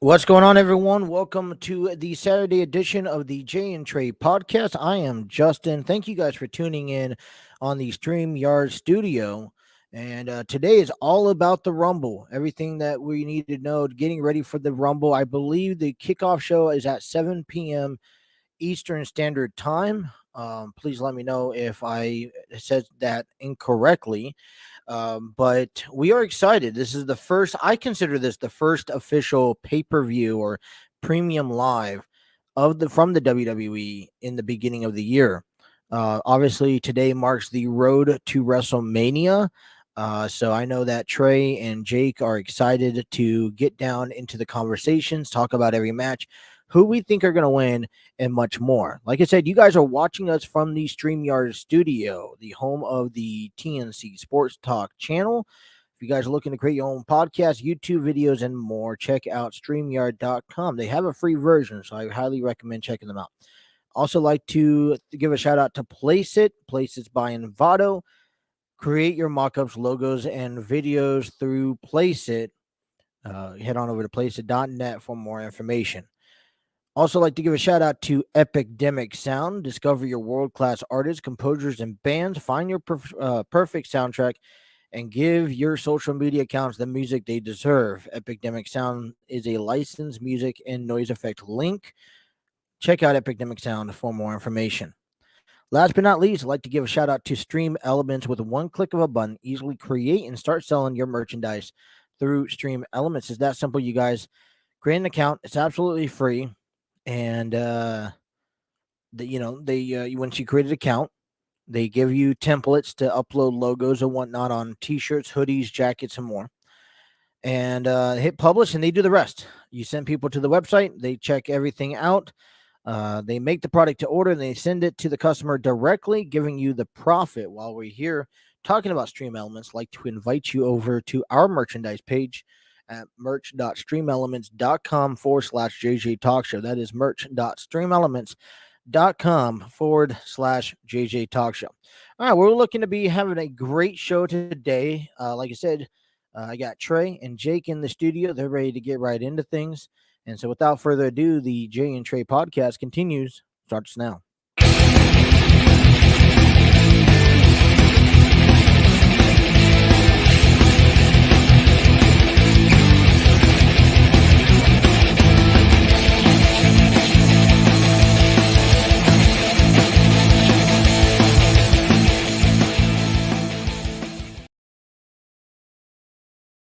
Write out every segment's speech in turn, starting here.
What's going on, everyone? Welcome to the Saturday edition of the J Trey Podcast. I am Justin. Thank you guys for tuning in on the StreamYard studio. And today is all about the Rumble. Everything that we need to know, getting ready for the Rumble. I believe the kickoff show is at 7 p.m. Eastern Standard Time. Please let me know if I said that incorrectly. But we are excited. This is the first, I consider this the first official pay-per-view or premium live from the WWE in the beginning of the year. Obviously, today marks the road to WrestleMania. So I know that Trey and Jake are excited to get down into the conversations, talk about every match, who we think are going to win, and much more. Like I said, you guys are watching us from the StreamYard studio, the home of the TNC Sports Talk channel. If you guys are looking to create your own podcast, YouTube videos, and more, check out StreamYard.com. They have a free version, so I highly recommend checking them out. Also, like to give a shout out to Placeit. Placeit's by Envato. Create your mockups, logos, and videos through Placeit. Head on over to placeit.net for more information. Also, like to give a shout out to Epidemic Sound. Discover your world class artists, composers, and bands. Find your perfect soundtrack and give your social media accounts the music they deserve. Epidemic Sound is a licensed music and noise effect link. Check out Epidemic Sound for more information. Last but not least, I'd like to give a shout out to Stream Elements. With one click of a button, easily create and start selling your merchandise through Stream Elements. It's that simple, you guys. Create an account. It's absolutely free. And once you create an account, they give you templates to upload logos and whatnot on t-shirts, hoodies, jackets, and more. And hit publish, and they do the rest. You send people to the website, they check everything out. They make the product to order, and they send it to the customer directly, giving you the profit. While we're here talking about Stream Elements, I'd like to invite you over to our merchandise page at merch.streamelements.com/JJ Talk Show. That is merch.streamelements.com/JJ Talk Show. All right, we're looking to be having a great show today. Like I said, I got Trey and Jake in the studio. They're ready to get right into things. And so without further ado, the J and Trey podcast continues. Starts now.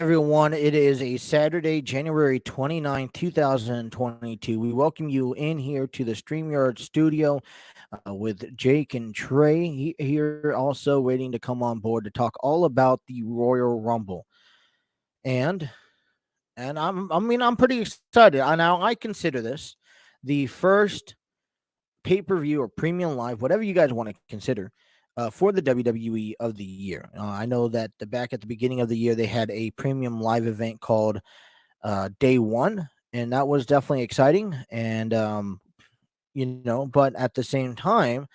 Everyone, it is a Saturday, January 29th, 2022. We welcome you in here to the StreamYard studio with Jake and Trey here also waiting to come on board to talk all about the Royal Rumble. And I'm pretty excited. Now I consider this the first pay-per-view or premium live, whatever you guys want to consider, for the WWE of the year. I know that back at the beginning of the year, they had a premium live event called Day One, and that was definitely exciting. And, but at the same time,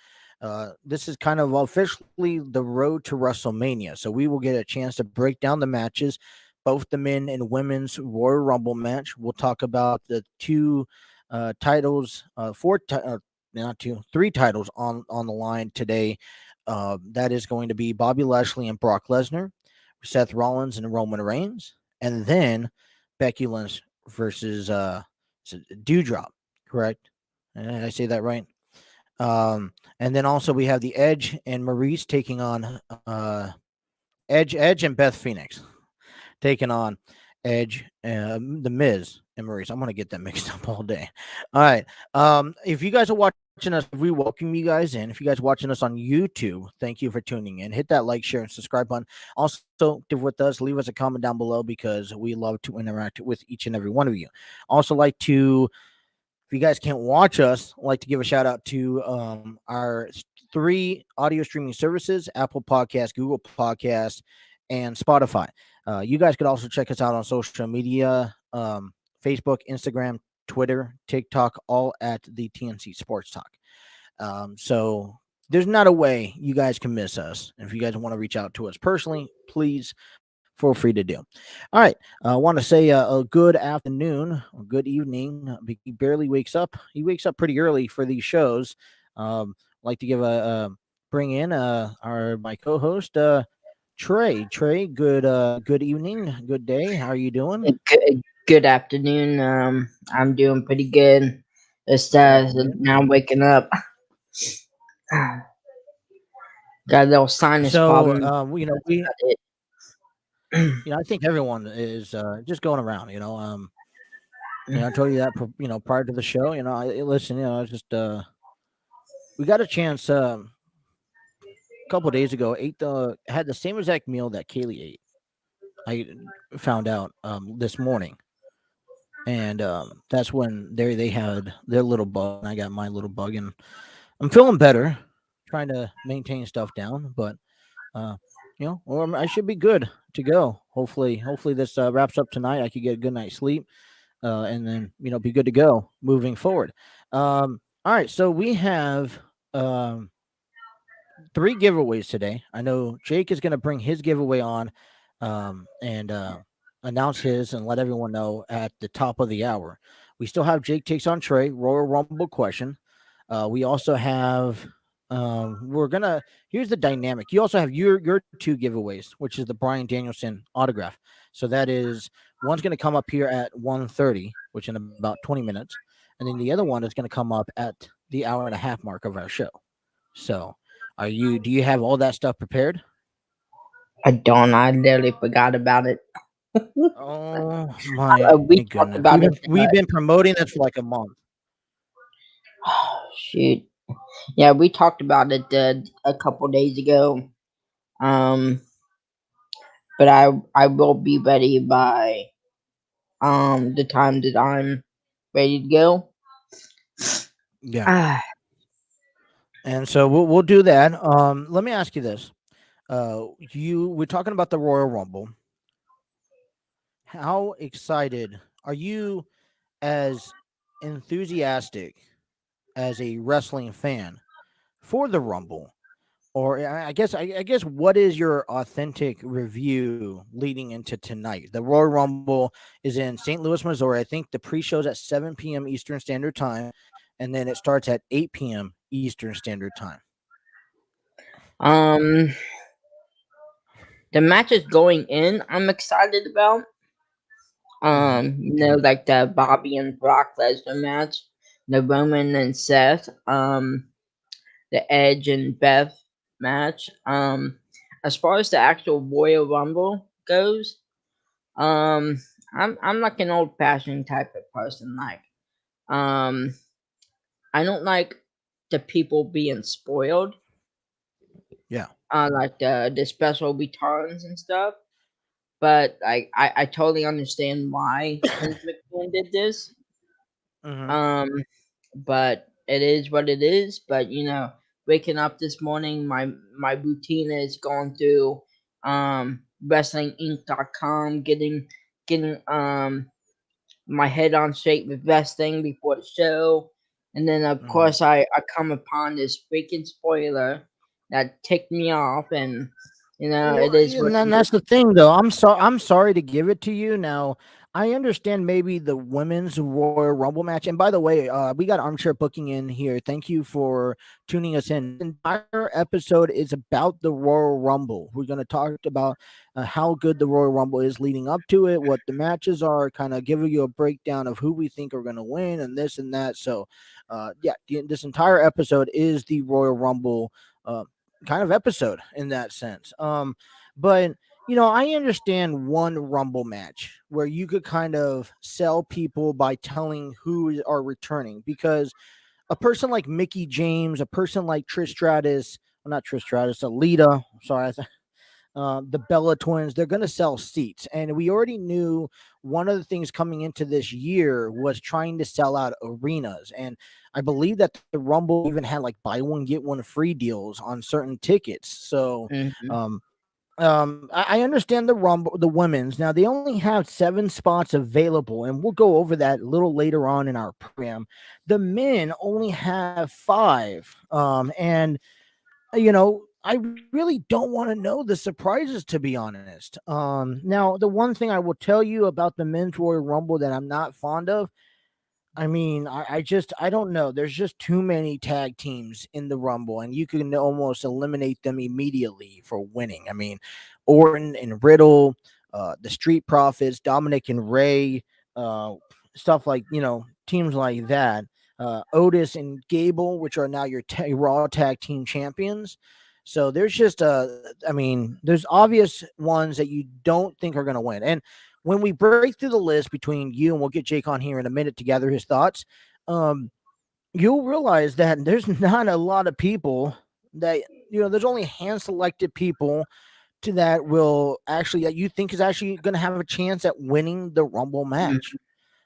this is kind of officially the road to WrestleMania. So we will get a chance to break down the matches, both the men and women's Royal Rumble match. We'll talk about the two titles, three titles on the line today. That is going to be Bobby Lashley and Brock Lesnar, Seth Rollins and Roman Reigns, and then Becky Lynch versus Dewdrop. Correct? Did I say that right? And then also we have the Edge and Maurice taking on Edge and Beth Phoenix taking on Edge, the Miz and Maurice. I'm gonna get that mixed up all day. All right. If you guys are watching us, we welcome you guys in. If you guys are watching us on YouTube, thank you for tuning in. Hit that like, share, and subscribe button. Also, with us, leave us a comment down below because we love to interact with each and every one of you. Also, like to, if you guys can't watch us, I'd like to give a shout out to our three audio streaming services: Apple Podcasts, Google Podcasts, and Spotify. You guys could also check us out on social media, Facebook, Instagram, Twitter, TikTok, all at the TNC Sports Talk. So there's not a way you guys can miss us. If you guys want to reach out to us personally, please feel free to do. All right. I want to say a good afternoon or good evening. He barely wakes up. He wakes up pretty early for these shows. Like to give a bring in our my co-host Trey. Trey, good evening, good day. How are you doing? Good afternoon. I'm doing pretty good. Just Good to hear. now waking up. Got a little sinus So, problem. we It. I think everyone is just going around. I told you that prior to the show. Listen. I just we got a chance a couple days ago. Ate the had the same exact meal that Kaylee ate. I found out this morning, and that's when they had their little bug, and I got my little bug, and I'm feeling better, trying to maintain stuff down, but uh, or I should be good to go. Hopefully this wraps up tonight. I could get a good night's sleep, and then be good to go moving forward. All right, so we have um, three giveaways today. I know Jake is going to bring his giveaway on, and announce his and let everyone know at the top of the hour. We still have Jake takes on Trey Royal Rumble question. We also have we're gonna here's the dynamic. You also have your two giveaways, which is the Brian Danielson autograph. So that is one's gonna come up here at 1:30, which in about 20 minutes, and then the other one is gonna come up at the hour and a half mark of our show. So do you have all that stuff prepared? I don't. I literally forgot about it. Oh my We goodness. talked about it. We've been promoting this for like a month. Shoot. Yeah, we talked about it a couple days ago. Um, but I will be ready by the time that I'm ready to go. Yeah. Ah, And so we'll do that. Let me ask you this. We're talking about the Royal Rumble. How excited are you as enthusiastic as a wrestling fan for the Rumble? Or I guess what is your authentic review leading into tonight? The Royal Rumble is in St. Louis, Missouri. I think the pre-show's at 7 p.m. Eastern Standard Time, and then it starts at 8 p.m. Eastern Standard Time. um, the matches going in, I'm excited about. Mm-hmm. Like the Bobby and Brock Lesnar match, the Roman and Seth, the Edge and Beth match. As far as the actual Royal Rumble goes, um, I'm like an old fashioned type of person. Um, I don't like the people being spoiled. Yeah. Like the special returns and stuff. But I totally understand why Vince McMahon did this. Mm-hmm. Um, but it is what it is. But waking up this morning, my routine is going through WrestlingInc.com, getting my head on straight with wrestling before the show, and then of Mm-hmm. course I come upon this freaking spoiler that ticked me off, and Well, it is and what then it that's is. the thing, though. I'm sorry to give it to you. Now, I understand maybe the women's Royal Rumble match. And by the way, we got armchair booking in here. Thank you for tuning us in. This entire episode is about the Royal Rumble. We're going to talk about how good the Royal Rumble is leading up to it, what the matches are, kind of giving you a breakdown of who we think are going to win, and this and that. So, this entire episode is the Royal Rumble. Kind of episode in that sense. But I understand one Rumble match where you could kind of sell people by telling are returning because a person like Mickey James, a person like Trish Stratus, well, not Trish Stratus, Alita. Sorry, the Bella Twins, they're going to sell seats. And we already knew one of the things coming into this year was trying to sell out arenas. And I believe that the Rumble even had like buy one, get one free deals on certain tickets. So, Hmm. I understand the Rumble, the women's. Now, they only have 7 spots available, and we'll go over that a little later on in our program. The men only have 5. And I really don't want to know the surprises, to be honest. Now the one thing I will tell you about the men's Royal Rumble that I'm not fond of, I mean, I don't know. There's just too many tag teams in the Rumble, and you can almost eliminate them immediately for winning. I mean, Orton and Riddle, the Street Profits, Dominic and Ray, uh, stuff like, teams like that. Otis and Gable, which are now your Raw Tag Team Champions. So there's just I mean, there's obvious ones that you don't think are going to win, and when we break through the list between you, and we'll get Jake on here in a minute to gather his thoughts, um, you'll realize that there's not a lot of people that, there's only hand selected people to that will actually, that you think is actually going to have a chance at winning the Rumble match.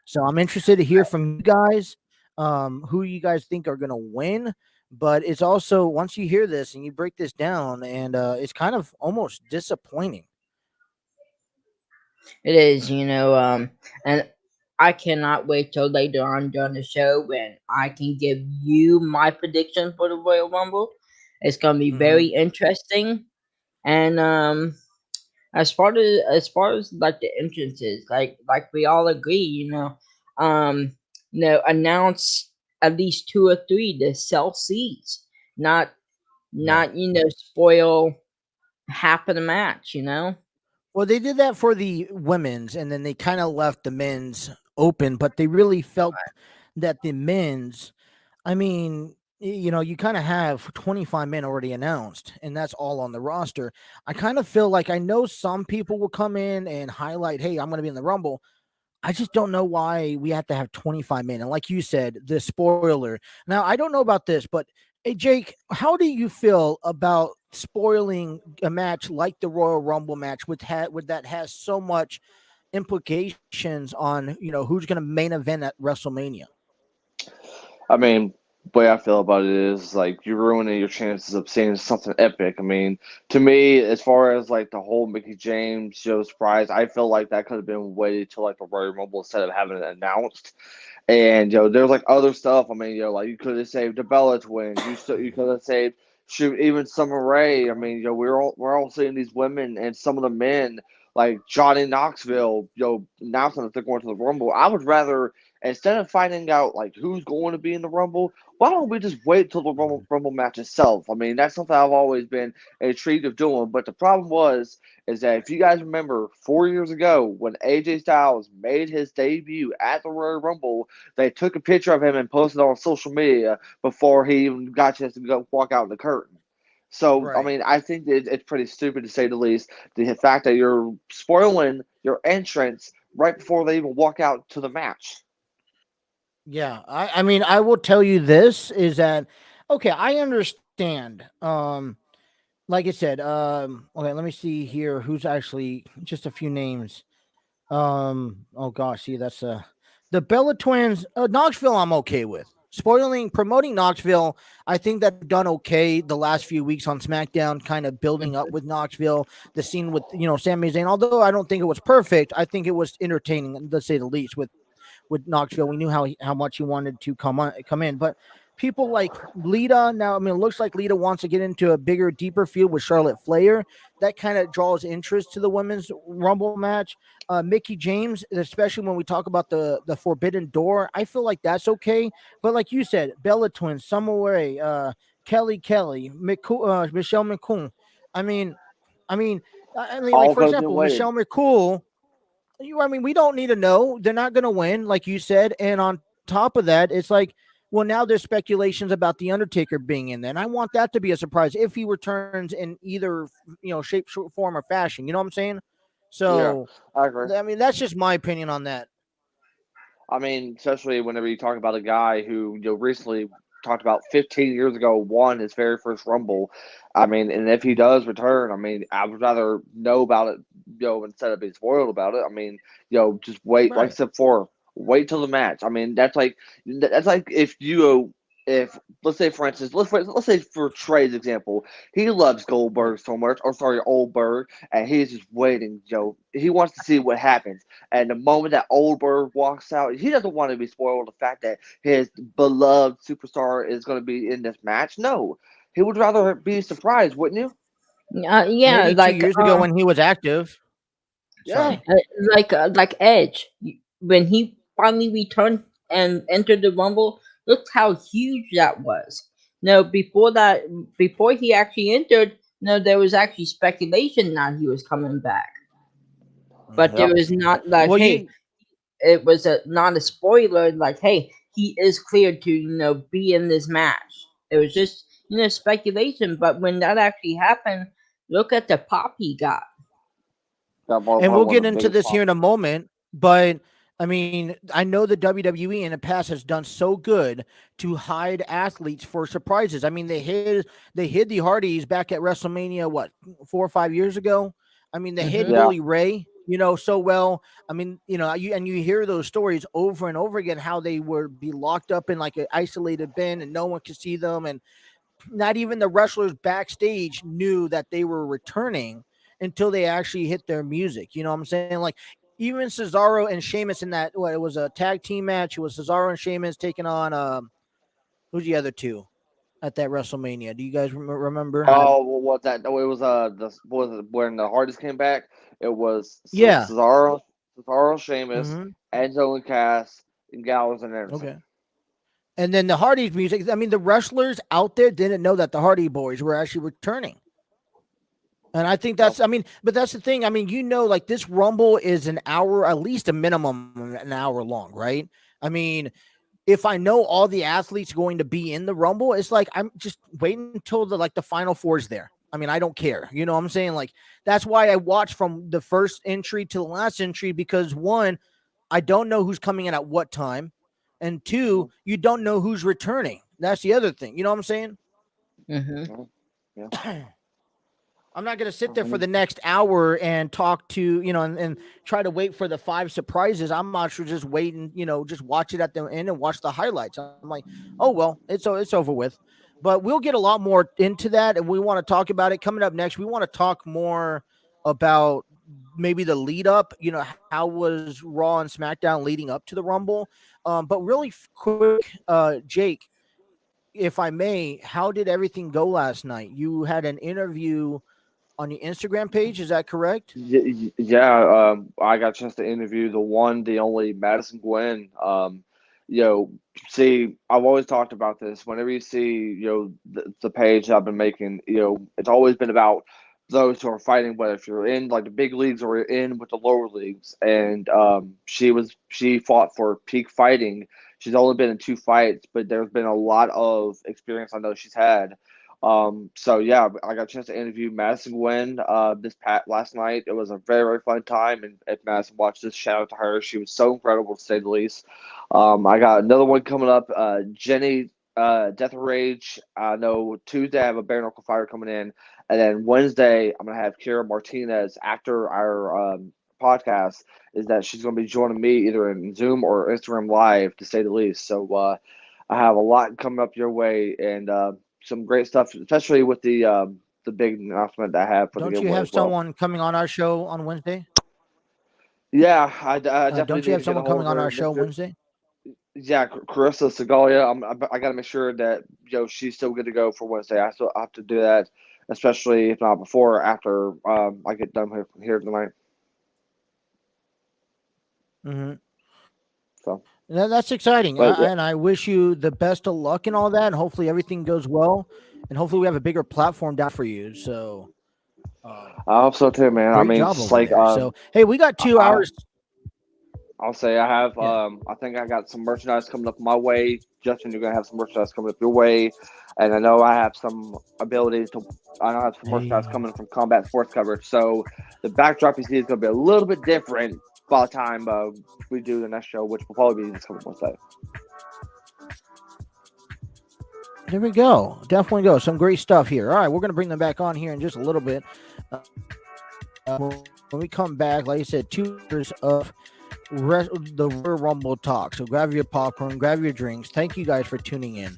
So I'm interested to hear from you guys, who you guys think are going to win. But it's also, once you hear this and you break this down, and it's kind of almost disappointing. It is, and I cannot wait till later on during the show when I can give you my prediction for the Royal Rumble. It's gonna be Hmm. very interesting. And as far as like the entrances, like we all agree, um, announce at least two or three to sell seats, not Yeah. not spoil half of the match. Well, they did that for the women's, and then they kind of left the men's open, but they really felt that the men's, I mean, you kind of have 25 men already announced, and that's all on the roster. I kind of feel like, I know some people will come in and highlight, hey, I'm going to be in the Rumble. I just don't know why we have to have 25 men. And like you said, the spoiler. Now, I don't know about this, but hey, Jake, how do you feel about spoiling a match like the Royal Rumble match with that has so much implications on, who's going to main event at WrestleMania? I mean, the way I feel about it is like you're ruining your chances of seeing something epic. I mean, to me, as far as like the whole Mickey James show surprise, I feel like that could have been waited till like the Royal Rumble instead of having it announced. And there's like other stuff. I mean, like you could have saved the Bella twins. You could have saved shoot even Summer Rae. I mean, we're all seeing these women and some of the men like Johnny Knoxville. Announcing that they're going to the Rumble. I would rather instead of finding out like who's going to be in the Rumble, why don't we just wait till the Rumble match itself? I mean, that's something I've always been intrigued of doing. But the problem is that if you guys remember 4 years ago when AJ Styles made his debut at the Royal Rumble, they took a picture of him and posted it on social media before he even got a chance to go walk out the curtain. So, I Right. mean, I think that it's pretty stupid to say the least. The fact that you're spoiling your entrance right before they even walk out to the match. Yeah. I mean, I will tell you this is that, okay, I understand. Like I said, okay, let me see here who's actually just a few names. Oh gosh, see, that's the Bella Twins. Knoxville, I'm okay with. Promoting Knoxville, I think they've done okay the last few weeks on SmackDown, kind of building up with Knoxville. The scene with Sami Zayn, although I don't think it was perfect, I think it was entertaining, to say the least. With Knoxville, we knew how much he wanted to come in, but people like Lita now. I mean, it looks like Lita wants to get into a bigger, deeper feud with Charlotte Flair. That kind of draws interest to the women's Rumble match. Mickey James, especially when we talk about the Forbidden Door, I feel like that's okay. But like you said, Bella Twins, Summer Rae, Kelly, Michelle McCool. I mean, I mean, like All for could have been example, waited. Michelle McCool. I mean, we don't need to know. They're not going to win, like you said. And on top of that, it's like, well, now there's speculations about the Undertaker being in there, and I want that to be a surprise if he returns in either shape, form, or fashion. You know what I'm saying? Yeah, So, I agree. I mean, that's just my opinion on that. I mean, especially whenever you talk about a guy who recently talked about 15 years ago won his very first Rumble. I mean, and if he Mhm. does return, I mean, I would rather know about it, instead of being spoiled about it. I mean, just wait. Like I Right. said before, wait till the match. I mean, that's like if let's say for instance, let's say for Trey's example, he loves Right. Goldberg so much, or sorry, Oldberg, and he's just waiting. He wants to see what happens. And the moment that Oldberg walks out, he doesn't want to be spoiled with the fact that his beloved superstar is going to be in this match. No. he would rather be surprised, wouldn't you? Yeah, Maybe 2 years ago when he was active. Yeah. Sorry. like Edge when he finally returned and entered the Rumble. Look how huge that was. No, before that, before he actually entered, no, there was actually speculation that he was coming back, but there Yep. was not like, Well, hey, you it was not a spoiler. Like, hey, he is cleared to be in this match. It was just speculation. But when that actually happened, look at the pop he got. That was and probably we'll one of get the into biggest this here pops. in a moment, but I mean, I know the WWE in the past has done so good to hide athletes for surprises. I mean, they hid the Hardys back at WrestleMania, what, 4 or 5 years ago. I mean, they hid Hmm. Yeah. Bully Ray, so well. I mean, you hear those stories over and over again how they would be locked up in like an isolated bin and no one could see them, and not even the wrestlers backstage knew that they were returning until they actually hit their music. You know what I'm saying? Like even Cesaro and Sheamus in that, what, it was a tag team match. It was Cesaro and Sheamus taking on who's the other two at that WrestleMania? Do you guys remember? Oh, well, what that? Oh, it was was it when the Hardys came back. It was Yeah. Cesaro, Sheamus, Mm-hmm. Enzo and Cass, and Gallows and Anderson. Okay. And then the Hardys music. I mean, the wrestlers out there didn't know that the Hardy Boys were actually returning. And I think Yep. that's, I mean, but that's the thing. I mean, like this Rumble is an hour, at least a minimum an hour long, right? I mean, if I know all the athletes going to be in the Rumble, it's like I'm just waiting until the Final Four is there. I mean, I don't care. You know what I'm saying? Like that's why I watch from the first entry to the last entry, because one, I don't know who's coming in at what time, and two, Mhm. you don't know who's returning. That's the other thing. You know what I'm saying? Hmm. Mhm. Yeah. I'm not going to sit I there for mean, the next hour and talk to, and try to wait for the five surprises. I'm not sure just waiting, just watch it at the end and watch the highlights. I'm like, oh, well, it's over with. But we'll get a lot more into that, and we want to talk about it coming up next. We want to talk more about maybe the lead up, how was Raw and SmackDown leading up to the Rumble. But really quick, Jake, if I may, how did everything go last night? You had an interview on your Instagram page. Is that correct? yeah. I got a chance to interview the one, the only Madison Gwen. You know, see, I've always talked about this. Whenever you see, the page I've been making, it's always been about those who are fighting. Whether if you're in like the big leagues or in with the lower leagues, and she fought for peak fighting. She's only been in 2 fights, but there's been a lot of experience I know she's had. So yeah, I got a chance to interview Madison Gwen last night. It was a very, very fun time, and if Madison watched this, shout out to her. She was so incredible to say the least. I got another one coming up. Jenny Death Rage. I know Tuesday I have a bare knuckle fighter coming in, and then Wednesday I'm gonna have Kira Martinez after our podcast. Is that she's gonna be joining me either in Zoom or Instagram Live to say the least. So I have a lot coming up your way, and some great stuff, especially with the big announcement that I have for the Don't you giveaway have as well. someone coming on our show on Wednesday? Yeah, I definitely Don't you need have to get a someone hold coming of on her, our show Mister. Wednesday? Yeah, Carissa Segalia. I got to make sure that she's still good to go for Wednesday. I still have to do that, especially if not before or after I get done here tonight. Mm-hmm. So, That's exciting. but yeah, And I wish you the best of luck and all that. And hopefully everything goes well. And hopefully we have a bigger platform down for you. So I hope so too, man. I great mean, job just over like there. So, hey, we got two I, hours. I'll say I have. Yeah. I think I got some merchandise coming up my way. Justin, you're gonna have some merchandise coming up your way, and I know I have some ability to. I know I have some merchandise Hey. coming from Combat Sports coverage. So the backdrop you see is gonna be a little bit different by the time we do the next show, which will probably be this coming Wednesday. There we go. Definitely go. Some great stuff here. All right, we're going to bring them back on here in just a little bit. When we come back, like I said, 2 hours of the Royal Rumble talk. So grab your popcorn, grab your drinks. Thank you guys for tuning in.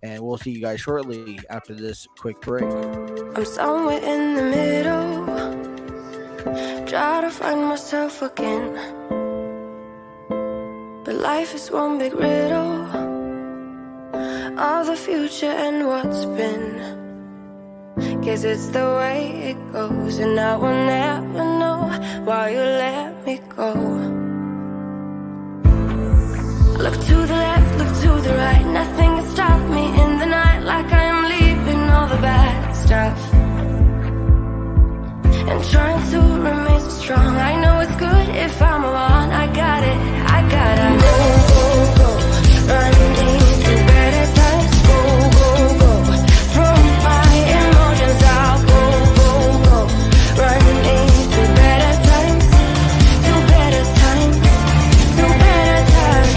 And we'll see you guys shortly after this quick break. I'm somewhere in the middle, try to find myself again. But life is one big riddle of the future and what's been. Guess it's the way it goes, and I will never know why you let me go. Look to the left, look to the right, nothing can stop me in the night, like I am leaving all the bad stuff and trying to remain so strong. I know it's good if I'm alone. I got it, I gotta go, go, go, running into better times. Go, go, go, from my emotions I'll go, go, go, running into better times, to better times, to better times,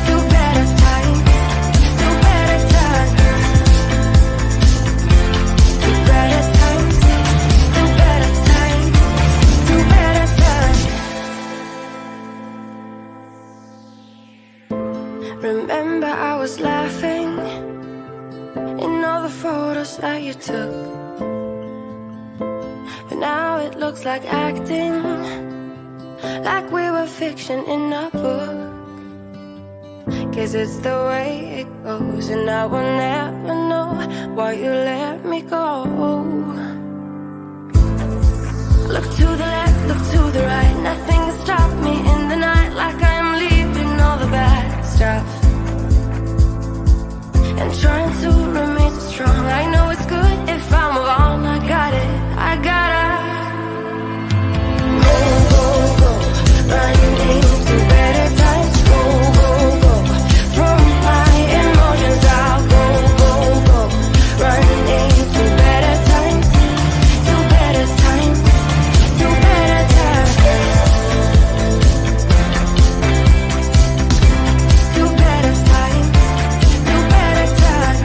to better times, to better times. Remember I was laughing in all the photos that you took, but now it looks like acting, like we were fiction in a book. Guess it's the way it goes, and I will never know why you let me go. Look to the left, look to the right, nothing can stop me in the night, like I am leaving all the bad stuff and trying to remain so strong. I know it's good if I'm alone. I got it, I gotta go, go, go, running into better times. Go, go, go, from my emotions I'll go, go, go, running into better times, to better times, to better times, to better times, to better times.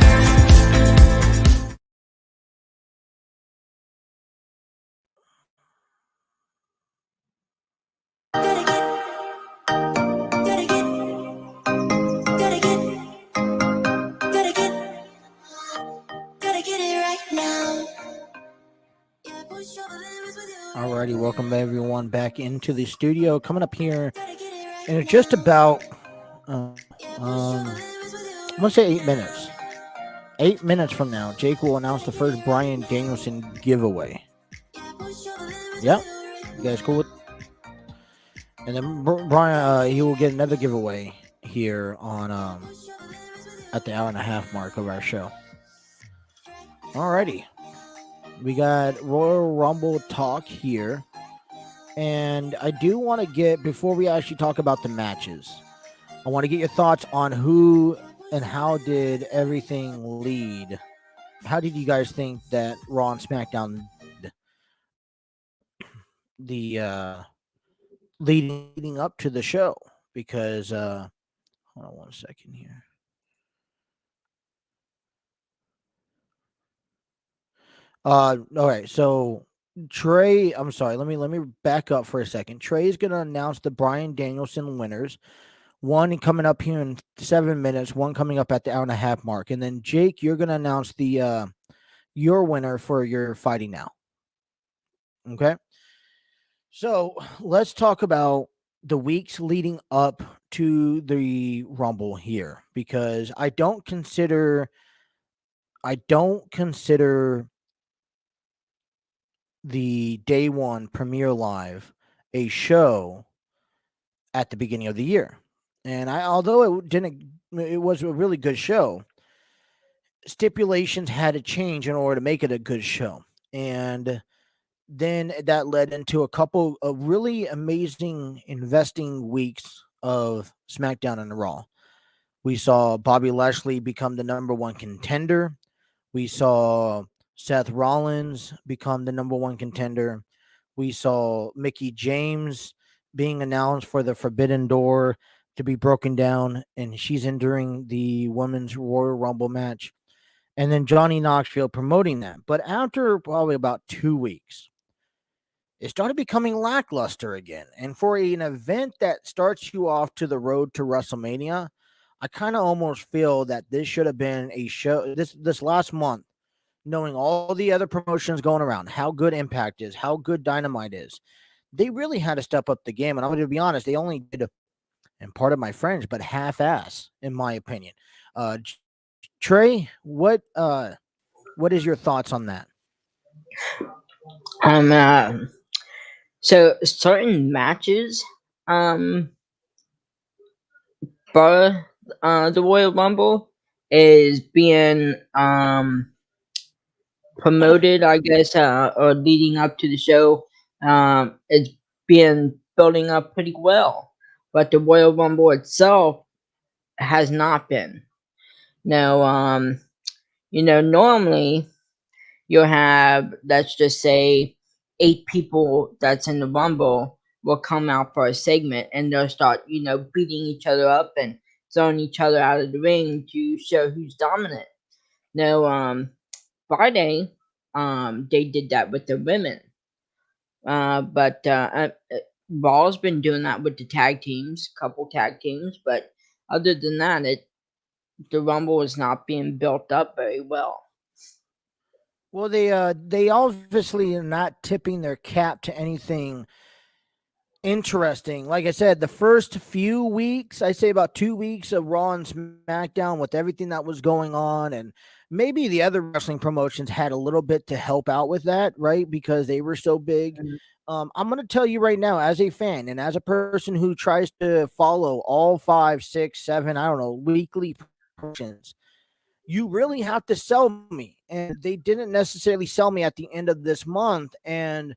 Alrighty, welcome everyone back into the studio. Coming up here in just about, I'm gonna say 8 minutes. 8 minutes from now, Jake will announce the first Bryan Danielson giveaway. Yep, you guys cool with? And then Brian, he will get another giveaway here on at the hour and a half mark of our show. Alrighty. We got Royal Rumble talk here. And I do want to get, before we actually talk about the matches, I want to get your thoughts on who and how did everything lead. How did you guys think that Raw and SmackDown the leading up to the show? Because hold on one second here. All right, so Trey, I'm sorry, let me back up for a second. Trey is gonna announce the Bryan Danielson winners. One coming up here in 7 minutes, one coming up at the hour and a half mark. And then Jake, you're gonna announce the your winner for your Fighting Now. Okay. So let's talk about the weeks leading up to the Rumble here, because I don't consider the day one premiere live a show at the beginning of the year. And although it was a really good show, stipulations had to change in order to make it a good show. And then that led into a couple of really amazing investing weeks of SmackDown and Raw. We saw Bobby Lashley become the number one contender. We saw Seth Rollins become the number one contender. We saw Mickie James being announced for the Forbidden Door to be broken down, and she's entering the Women's Royal Rumble match. And then Johnny Knoxville promoting that. But after probably about 2 weeks, it started becoming lackluster again. And for an event that starts you off to the road to WrestleMania, I kind of almost feel that this should have been a show this last month, knowing all the other promotions going around, how good Impact is, how good Dynamite is. They really had to step up the game. And I'm going to be honest, they only did, and part of my French, but half-ass, in my opinion. Trey, what is your thoughts on that? Um, uh, so certain matches, um, for the Royal Rumble is being promoted, I guess, or leading up to the show. It's been building up pretty well, but the Royal Rumble itself has not been. Now, normally you'll have, let's just say, 8 people that's in the Rumble will come out for a segment and they'll start, beating each other up and throwing each other out of the ring to show who's dominant. Now, Friday, they did that with the women. But Raw's been doing that with the tag teams, couple tag teams, but other than that, the Rumble is not being built up very well. Well, they obviously are not tipping their cap to anything interesting. Like I said, the first few weeks, I say about 2 weeks of Raw and SmackDown with everything that was going on, and maybe the other wrestling promotions had a little bit to help out with that, right? Because they were so big. Mhm. I'm going to tell you right now, as a fan and as a person who tries to follow all 5, 6, 7, I don't know, weekly promotions, you really have to sell me. And they didn't necessarily sell me at the end of this month. And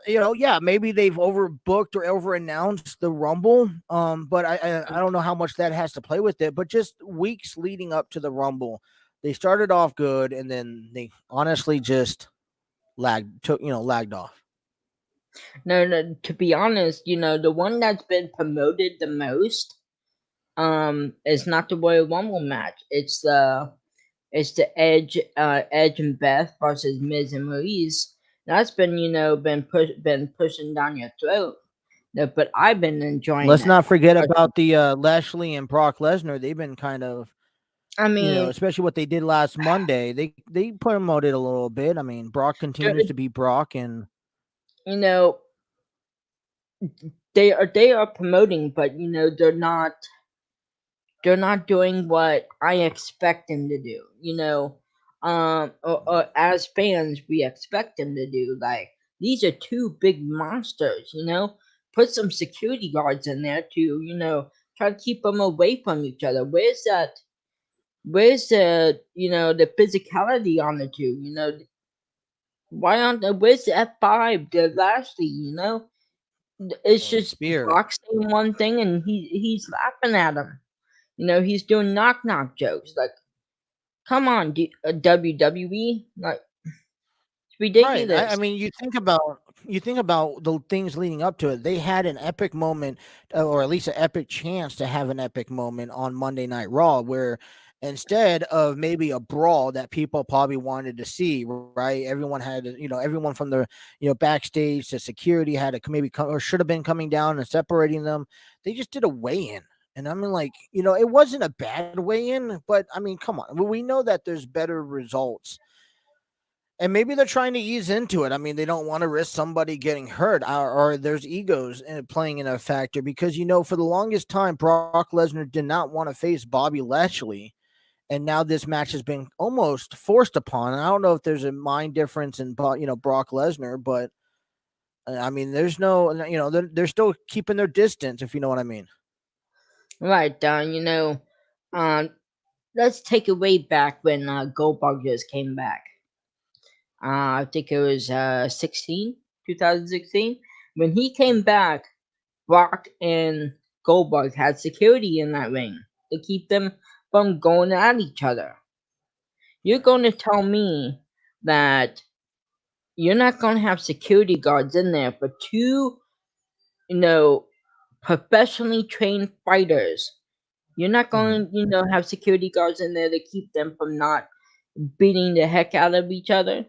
yeah, maybe they've overbooked or over announced the Rumble. But I don't know how much that has to play with it. But just weeks leading up to the Rumble, they started off good, and then they honestly just lagged off. No, to be honest, the one that's been promoted the most, is not the Royal Rumble match. It's the Edge and Beth versus Miz and Maurice. That's been been pushing down your throat. No, but I've been enjoying Let's it. not forget about the Lashley and Brock Lesnar. They've been kind of, I mean, especially what they did last Monday. They promoted a little bit. I mean, Brock continues good- to be Brock, and you know, they are promoting, but they're not doing what I expect them to do. Or as fans, we expect them to do. Like, these are two big monsters. Put some security guards in there to try to keep them away from each other. Where's that? Where's the physicality on the two? Why aren't where's the F5, the Lashley? It's the just Spear. Brock saying one thing and he's laughing at him. He's doing knock knock jokes. Like, come on, WWE, like, it's Right. I ridiculous. mean, you think about the things leading up to it. They had an epic moment, or at least an epic chance to have an epic moment on Monday Night Raw, where instead of maybe a brawl that people probably wanted to see, right? Everyone had, everyone from the, backstage to security had to maybe come or should have been coming down and separating them. They just did a weigh-in. And I mean, like, it wasn't a bad weigh-in, but I mean, come on. We know that there's better results, and maybe they're trying to ease into it. I mean, they don't want to risk somebody getting hurt, or there's egos playing in a factor because, for the longest time, Brock Lesnar did not want to face Bobby Lashley. And now this match has been almost forced upon. And I don't know if there's a mind difference in, Brock Lesnar, but I mean, there's no, they're still keeping their distance, if you know what I mean. Right, um, let's take it way back when Goldberg just came back. I think it was 2016. When he came back, Brock and Goldberg had security in that ring to keep them from going at each other. You're going to tell me that you're not going to have security guards in there for two, you know, professionally trained fighters. You're not Mhm. going to, have security guards in there to keep them from not beating the heck out of each other.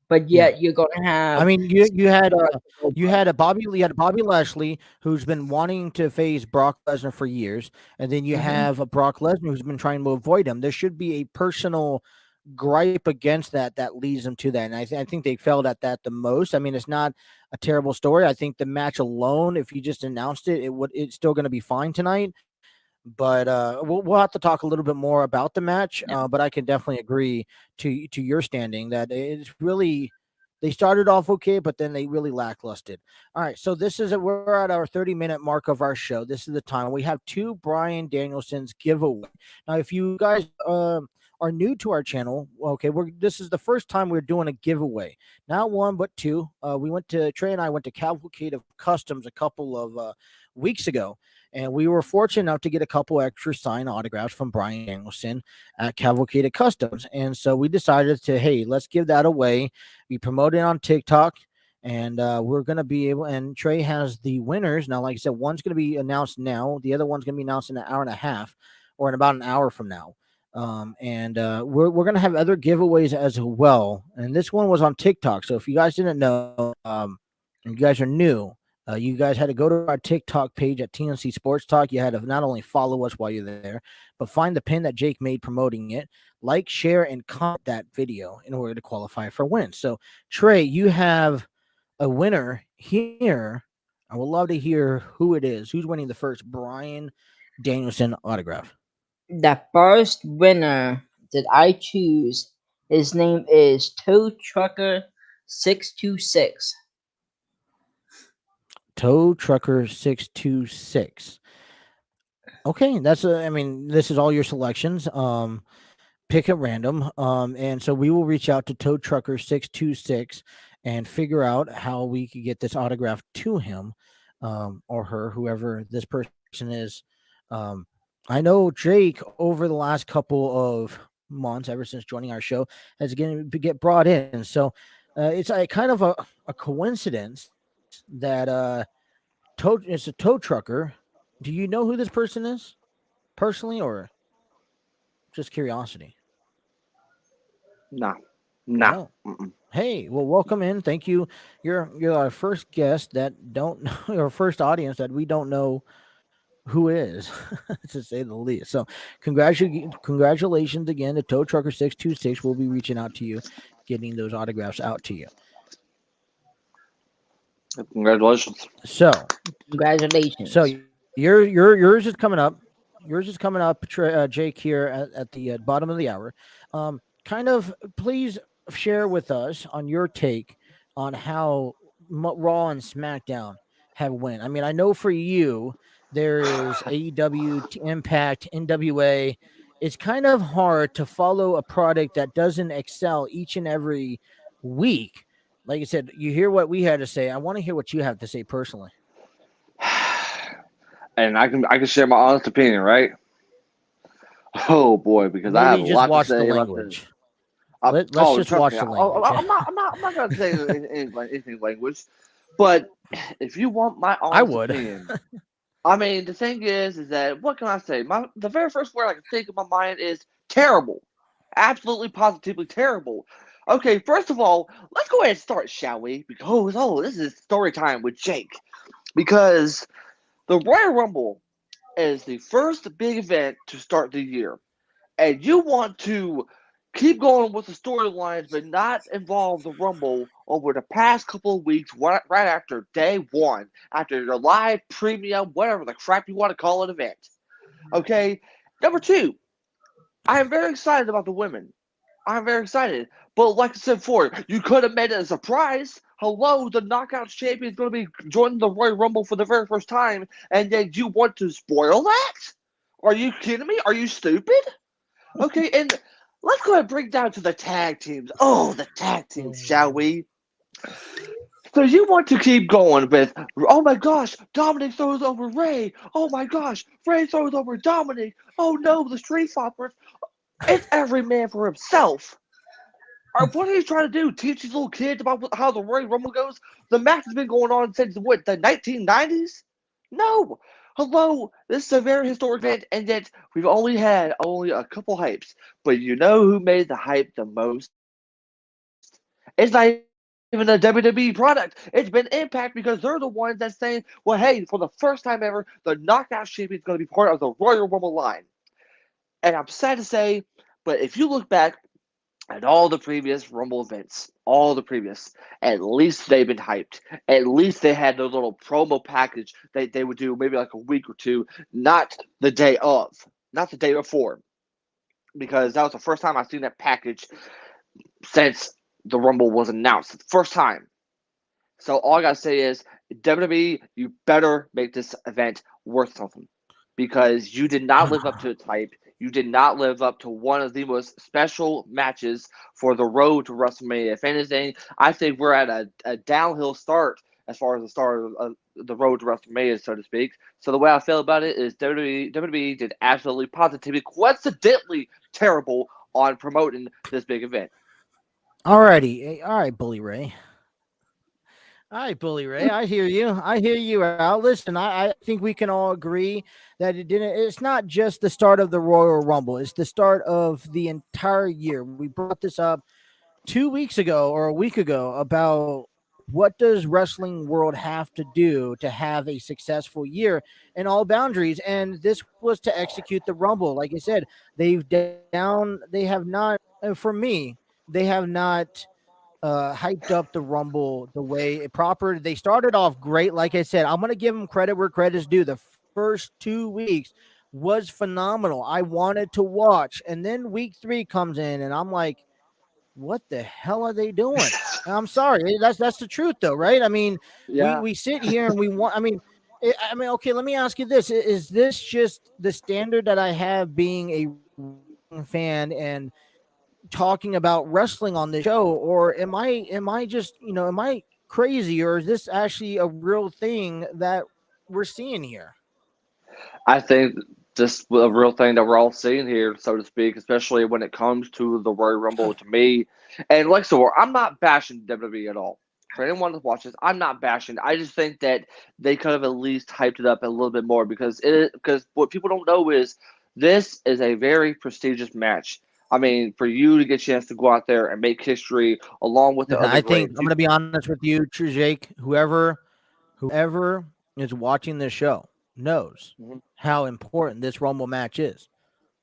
But Yeah. yet you're going to I have mean, you had guards to go you by. had a Bobby Lashley who's been wanting to face Brock Lesnar for years, and then you Hmm. have a Brock Lesnar who's been trying to avoid him. There should be a personal gripe against that leads them to that, and I think they failed at that the most. I mean, it's not a terrible story. I think the match alone, if you just announced it, it's still going to be fine tonight. But we'll have to talk a little bit more about the match. Yeah. But I can definitely agree to your standing that it's really they started off okay, but then they really lacklusted. All right, so we're at our 30-minute mark of our show. This is the time we have two Brian Danielson's giveaway. Now, if you guys are new to our channel, okay, this is the first time we're doing a giveaway. Not one, but two. Trey and I went to Cavalcade of Customs a couple of weeks ago, and we were fortunate enough to get a couple extra signed autographs from Brian Danielson at Cavalcade of Customs. And so we decided hey, let's give that away. We promoted it on TikTok, and we're going to be able, and Trey has the winners. Now, like I said, one's going to be announced now. The other one's going to be announced in an hour and a half or in about an hour from now. We're going to have other giveaways as well. And this one was on TikTok. So if you guys didn't know, you guys are new, you guys had to go to our TikTok page at TNC Sports Talk. You had to not only follow us while you're there, but find the pin that Jake made promoting it, like, share, and comment that video in order to qualify for wins. So, Trey, you have a winner here. I would love to hear who it is. Who's winning the first Brian Danielson autograph? The first winner that I choose, his name is Tow Trucker 626. Tow Trucker 626. Okay, this is all your selections. Pick at random. And so we will reach out to Tow Trucker 626 and figure out how we could get this autograph to him, or her, whoever this person is. I know Jake over the last couple of months, ever since joining our show, has get brought in. So it's kind of a coincidence that it's a tow trucker. Do you know who this person is personally, or just curiosity? No. No. Hey, well, welcome in. Thank you. You're our first guest that don't know, our first audience that we don't know who is, to say the least. So congratulations again to Tow Trucker 626. We'll be reaching out to you, getting those autographs out to you. Congratulations. So Congratulations. So yours is coming up. Yours is coming up, Jake, here at the bottom of the hour. Kind of, please share with us on your take on how Raw and SmackDown have went. I mean, I know for you, there is AEW, Impact, NWA. It's kind of hard to follow a product that doesn't excel each and every week. Like I said, you hear what we had to say. I want to hear what you have to say personally. And I can share my honest opinion, right? Oh boy, because I have a lot to say about this. Let's just watch the language. I'm not going to say anything language, but if you want my honest opinion, I mean, the thing is that what can I say? The very first word I can think of my mind is terrible, absolutely, positively terrible. Okay, first of all, let's go ahead and start, shall we? Because this is story time with Jake, because the Royal Rumble is the first big event to start the year, and you want to keep going with the storylines, but not involve the Rumble over the past couple of weeks, right after day one, after your live premium, whatever the crap you want to call it, event. Okay? Number two, I am very excited about the women. I'm very excited. But like I said before, you could have made it a surprise. Hello, the Knockouts champion is going to be joining the Royal Rumble for the very first time, and then you want to spoil that? Are you kidding me? Are you stupid? Okay, and let's go ahead and break down to the tag teams. Oh, the tag teams, shall we? So you want to keep going with, oh my gosh, Dominic throws over Ray. Oh my gosh, Ray throws over Dominic. Oh no, the Street Foppers. It's every man for himself. What are you trying to do? Teach these little kids about how the Royal Rumble goes? The match has been going on since, the 1990s? No. Hello, this is a very historic event, and yet we've only had a couple hypes. But you know who made the hype the most? It's not even a WWE product. It's been Impact, because they're the ones that's saying, well, hey, for the first time ever, the Knockout champion is going to be part of the Royal Rumble line. And I'm sad to say, but if you look back And all the previous Rumble events, all the previous, at least they've been hyped. At least they had their little promo package that they would do maybe like a week or two, not the day of, not the day before, because that was the first time I've seen that package since the Rumble was announced. The first time. So all I gotta say is, WWE, you better make this event worth something, because you did not live up to its hype. You did not live up to one of the most special matches for the road to WrestleMania. If anything, I think we're at a downhill start as far as the start of the road to WrestleMania, so to speak. So the way I feel about it is WWE did absolutely positively, coincidentally terrible on promoting this big event. Alrighty, all right, Bully Ray. All right, Bully Ray. I hear you. I hear you out. Listen, I think we can all agree that it didn't. It's not just the start of the Royal Rumble. It's the start of the entire year. We brought this up 2 weeks ago or a week ago about what does wrestling world have to do to have a successful year in all boundaries, and this was to execute the Rumble. Like I said, they have not, for me, they have not hyped up the Rumble the way it proper. They started off great. Like I said, I'm going to give them credit where credit's due. The first 2 weeks was phenomenal. I wanted to watch. And then week 3 comes in and I'm like, what the hell are they doing? And I'm sorry. That's the truth though, right? I mean, Yeah. we sit here and we want, I mean, okay, let me ask you this. Is this just the standard that I have being a fan and talking about wrestling on the show, or am I just, am I crazy, or is this actually a real thing that we're seeing here? I think this a real thing that we're all seeing here, so to speak, especially when it comes to the Royal Rumble to me. And like so, I'm not bashing WWE at all. For anyone that watches, I'm not bashing. I just think that they could have at least hyped it up a little bit more, because what people don't know is this is a very prestigious match. I mean, for you to get a chance to go out there and make history along with the Listen, other I think great I'm going to be honest with you, Trey Jake. Whoever is watching this show knows Mhm. how important this Rumble match is.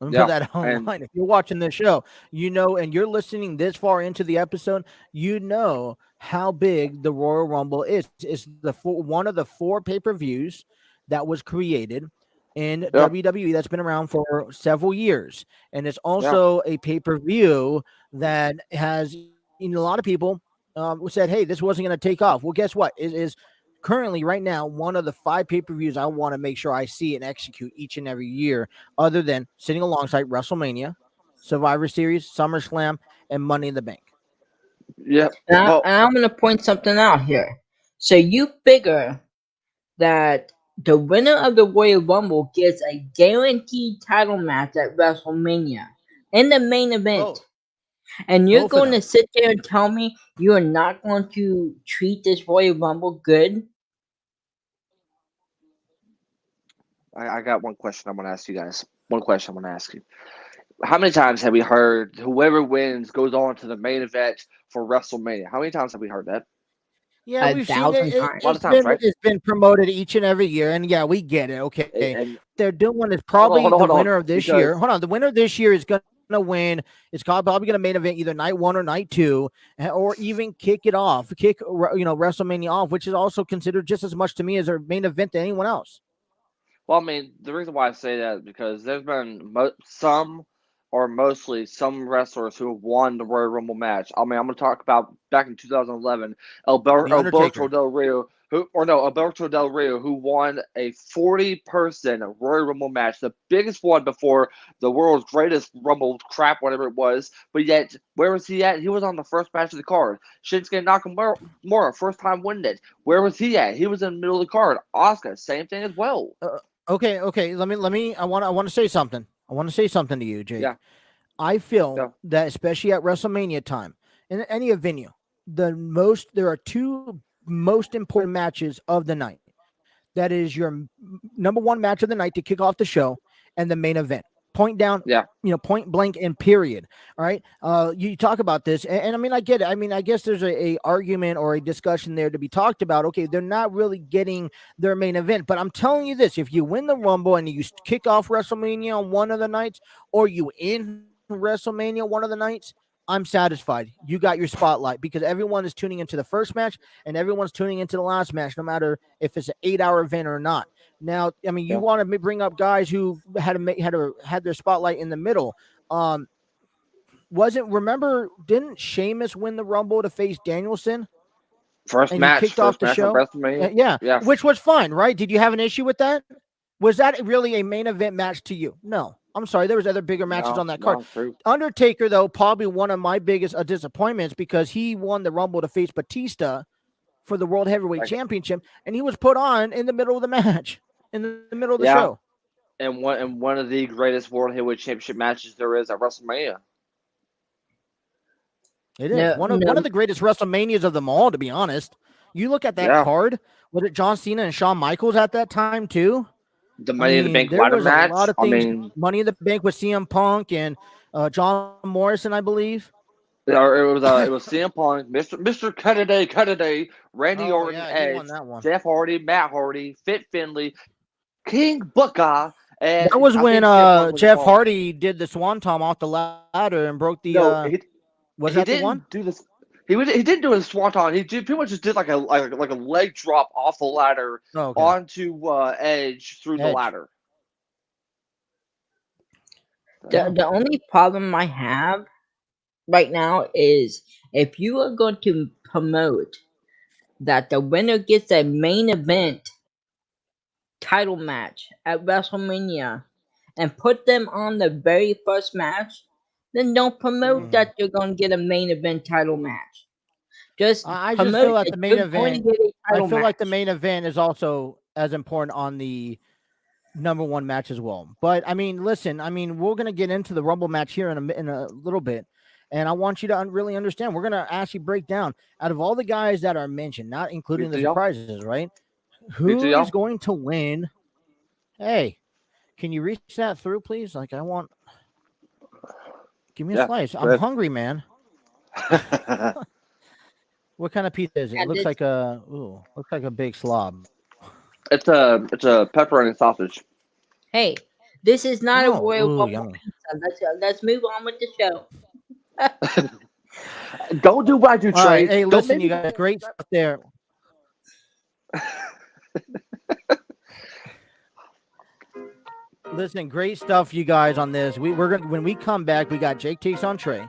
Let me put Yeah, that and online. If you're watching this show, and you're listening this far into the episode, you know how big the Royal Rumble is. It's one of the 4 pay-per-views that was created in yeah, WWE that's been around for several years. And it's yeah. also a pay-per-view that has, a lot of people said, hey, this wasn't going to take off. Well, guess what? It is currently right now one of the 5 pay-per-views I want to make sure I see and execute each and every year, other than sitting alongside WrestleMania, Survivor Series, SummerSlam, and Money in the Bank. Yeah. And Well, I'm gonna point something out here. So you figure that the winner of the Royal Rumble gets a guaranteed title match at WrestleMania in the main event. Both. And you're Both of going them. to sit there and tell me you are not going to treat this Royal Rumble good? I got one question I'm going to ask you guys. One question I'm going to ask you. How many times have we heard whoever wins goes on to the main event for WrestleMania? How many times have we heard that? Yeah, A we've seen it. thousand A lot times. of times, right? It's been promoted each and every year, and yeah, we get it. Okay, And they're doing is hold on, probably hold on, the hold on. winner of this year. Because Hold on, the winner of this year is going to win. It's probably going to main event either night 1 or night 2, or even kick WrestleMania off, which is also considered just as much to me as a main event to anyone else. Well, I mean, the reason why I say that is because there's been some, or mostly some wrestlers who have won the Royal Rumble match. I mean, I'm going to talk about back in 2011, The Alberto Undertaker. Del Rio, Alberto Del Rio, who won a 40-person Royal Rumble match, the biggest one before the world's greatest Rumble crap, whatever it was. But yet, where was he at? He was on the first match of the card. Shinsuke Nakamura, first time winning it. Where was he at? He was in the middle of the card. Asuka, same thing as well. Okay. Let me. I want to say something. I want to say something to you, Jake. Yeah. I feel Yeah. that especially at WrestleMania time, in any venue, there are 2 most important matches of the night. That is your number 1 match of the night to kick off the show, and the main event. Point down, Yeah. Point blank and period. All right. You talk about this, and I mean, I get it. I mean, I guess there's a argument or a discussion there to be talked about. Okay, they're not really getting their main event, but I'm telling you this: if you win the Rumble and you kick off WrestleMania on one of the nights, or you in WrestleMania one of the nights, I'm satisfied. You got your spotlight because everyone is tuning into the first match and everyone's tuning into the last match, no matter if it's an 8-hour event or not. Now, I mean, you want to bring up guys who had their spotlight in the middle. Didn't Sheamus win the Rumble to face Danielson? First match, kicked off the show. Yeah, which was fine, right? Did you have an issue with that? Was that really a main event match to you? No, I'm sorry. There was other bigger matches on that card. Undertaker, though, probably one of my biggest disappointments because he won the Rumble to face Batista for the World Heavyweight Championship, and he was put on in the middle of the match, in the middle of the show. And one of the greatest World Heavyweight Championship matches there is at WrestleMania. It is one of the greatest WrestleManias of them all, to be honest. You look at that card. Was it John Cena and Shawn Michaels at that time too? The Money in the Bank ladder match. A lot of things. Money in the Bank with CM Punk and John Morrison, I believe. It was CM Punk, Mr. Cut a Day, Randy Orton, Edge, Jeff Hardy, Matt Hardy, Fit Finlay, King Booker. And that was when Jeff Hardy did the Swanton off the ladder and broke the. Was that the one? He didn't do a swanton. He pretty much just did like a leg drop off the ladder onto Edge through the ladder. The only problem I have right now is if you are going to promote that the winner gets a main event title match at WrestleMania and put them on the very first match, then don't promote that you're going to get a main event title match. I just feel like the main event. I feel like the main event is also as important on the number one match as well. But I mean, listen, we're going to get into the Rumble match here in a little bit, and I want you to really understand. We're going to actually break down out of all the guys that are mentioned, not including the surprises, right? Who is going to win? Hey, can you reach that through, please? Like I want. Give me a slice. I'm hungry, man. What kind of pizza is it? It looks like a big slob. It's a pepperoni sausage. Hey, this is not a Royal Rumble pizza. Let's move on with the show. Don't do what I do, Trey. Right, hey, listen, you guys, great stuff there. Listen, great stuff, you guys, on this. We're gonna when we come back, we got Jake takes on Trey.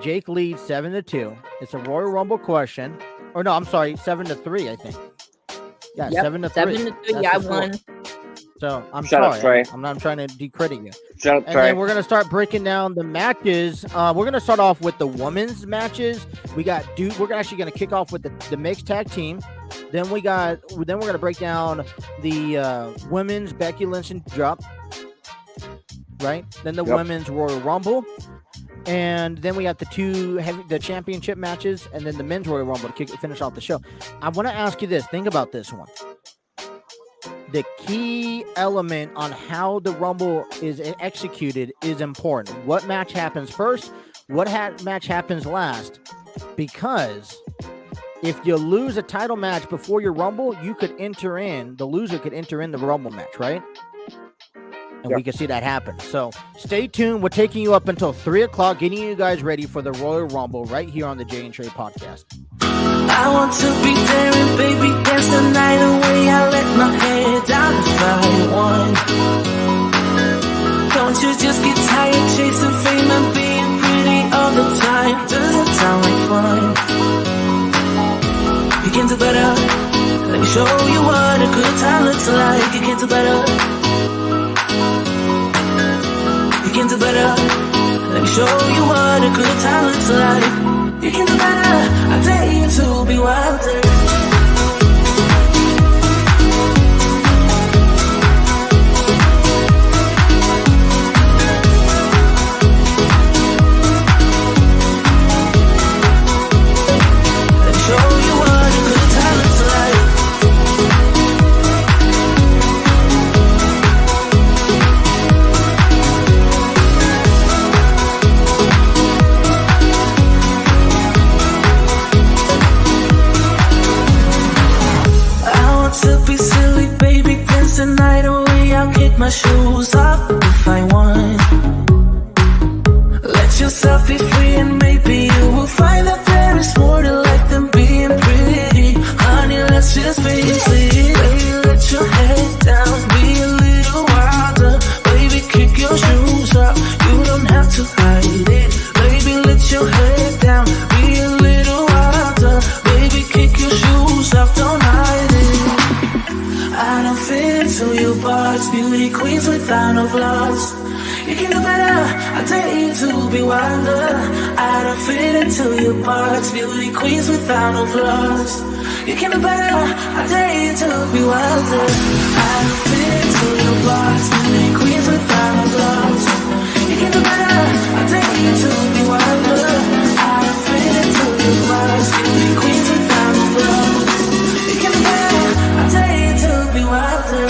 Jake leads 7-2. It's a Royal Rumble question. Or no, I'm sorry, 7-3, I think. Yeah, 7-3. 7-3, I won. So I'm Shut sorry. Up, Trey. I'm not trying to decredit you. Shut up, and Trey. then we're gonna start breaking down the matches. We're gonna start off with the women's matches. We're actually gonna kick off with the mixed tag team. Then we're gonna break down the women's Becky Lynch and Dewdrop. Right? Then the women's Royal Rumble. And then we got the championship matches, and then the men's Royal Rumble to finish off the show. I want to ask you this. Think about this one. The key element on how the Rumble is executed is important. What match happens first? What match happens last? Because if you lose a title match before your Rumble, the loser could enter in the Rumble match, right? And we can see that happen. So stay tuned. We're taking you up until 3 o'clock, getting you guys ready for the Royal Rumble right here on the J Trey Podcast. I want to be there and baby dance the night away. I let my head down if I want. Don't you just get tired chasing fame and being pretty all the time? Doesn't sound like fun. You can do better. Let me show you what a good time looks like. You can do better. You can do better. Let me show you what a good time looks like. You can do better. I dare you to be wilder. Let me show you what a good time looks like. To be silly, baby, dance the night away. I'll kick my shoes off if I want. Let yourself be free and maybe parts, beauty queens without no flaws. You can do better, I dare you to be wilder. I don't fit into your parts, beauty queens without no flaws. You can do better, I dare you to be wilder. I don't fit into your parts, beauty queens without no flaws. You can do better, I dare you to be wilder. I don't fit into your parts, beauty queens without no flaws. You can do better, I dare you to be wilder.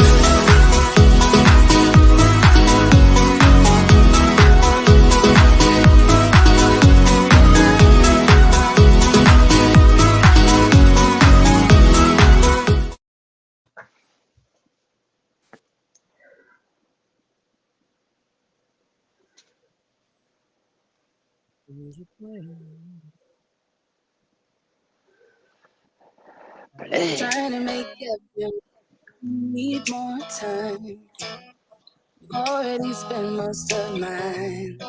Trying to make it feel need more time. Already spent most of mine.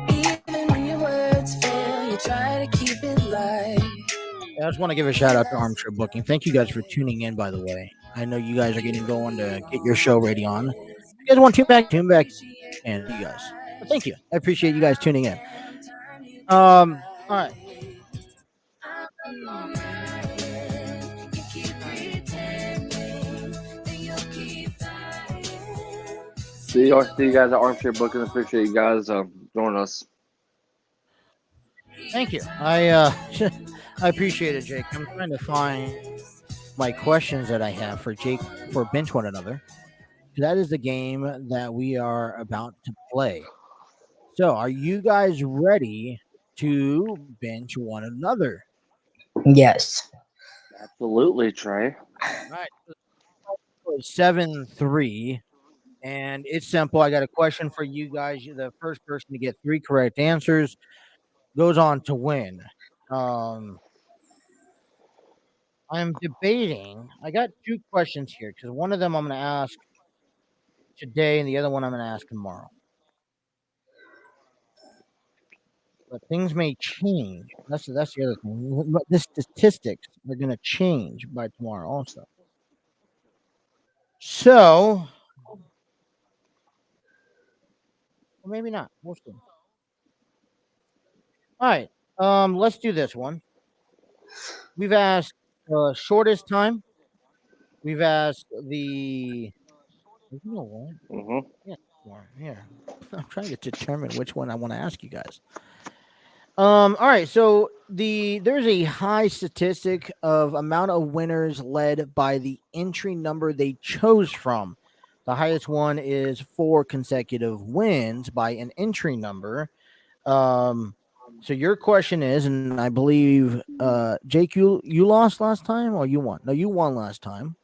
Even when your words fail, you try to keep it light. I just want to give a shout out to Armchair Booking. Thank you guys for tuning in, by the way. I know you guys are getting going to get your show ready on. If you guys want to tune back, and you guys. But thank you. I appreciate you guys tuning in. All right. See you guys at Armchair Booking. Appreciate you guys joining us. Thank you. I I appreciate it, Jake. I'm trying to find my questions that I have for Jake for Bench One Another. That is the game that we are about to play. So, are you guys ready to bench one another? Yes. Absolutely, Trey. All right. 7-3. And it's simple. I got a question for you guys. The first person to get 3 correct answers goes on to win. I'm debating. I got 2 questions here because one of them I'm going to ask today and the other one I'm going to ask tomorrow. But things may change. That's the other thing. The statistics are going to change by tomorrow also. So, or maybe not. We'll see. All right. Let's do this one. We've asked shortest time. We've asked the. You know what? Mm-hmm. Yeah. I'm trying to determine which one I want to ask you guys. All right. So there's a high statistic of amount of winners led by the entry number they chose from. The highest one is 4 consecutive wins by an entry number. So your question is, and I believe, Jake, you lost last time or you won? No, you won last time.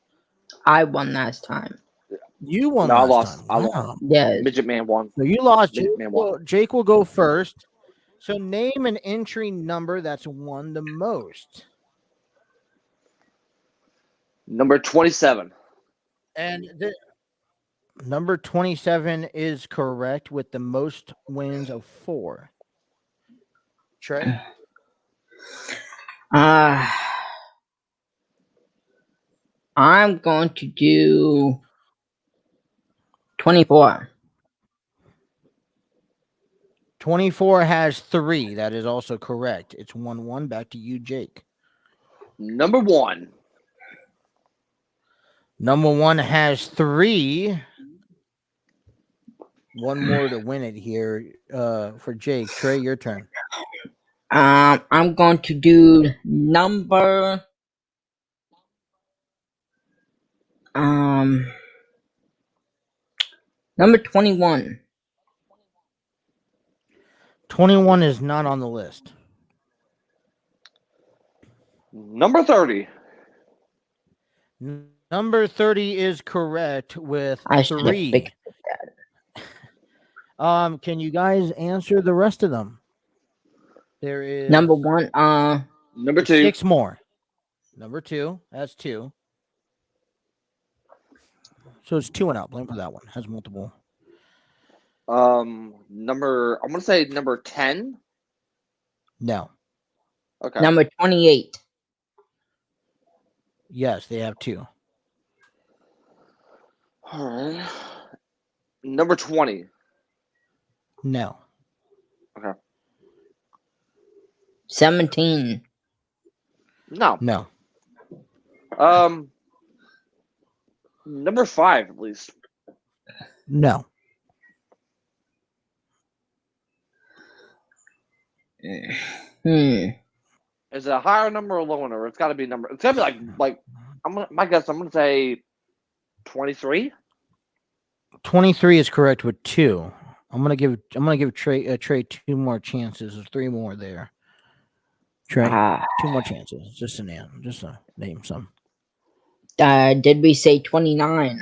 I won last time. You won No, I last lost. time. I Wow. lost. Yes. Midget Man won. So you lost. Midget Man won. Jake will go first. So name an entry number that's won the most. Number 27. And number 27 is correct with the most wins of 4. Trey? I'm going to do 24. 24 has 3. That is also correct. It's 1-1. Back to you, Jake. Number 1. Number 1 has 3. One more to win it here for Jake. Trey, your turn. I'm going to do number 21. 21 is not on the list. Number 30. Number 30 is correct with I should have 3. picked Can you guys answer the rest of them? There is number 1. Number 2. 6 more. Number 2, that's 2. So it's 2 and out. Blame for that one. Has multiple. I'm gonna say number 10. No. Okay. Number 28. Yes, they have 2. All right. Number 20. No. Okay. 17. No. No. Number 5 at least. No. Hmm. Is it a higher number or lower number? It's got to be number. It's got to be like my guess. I'm gonna say 23. 23 is correct with 2. I'm gonna give Trey 2 more chances. There's 3 more there. Trey, 2 more chances. Just to name some. Did we say 29?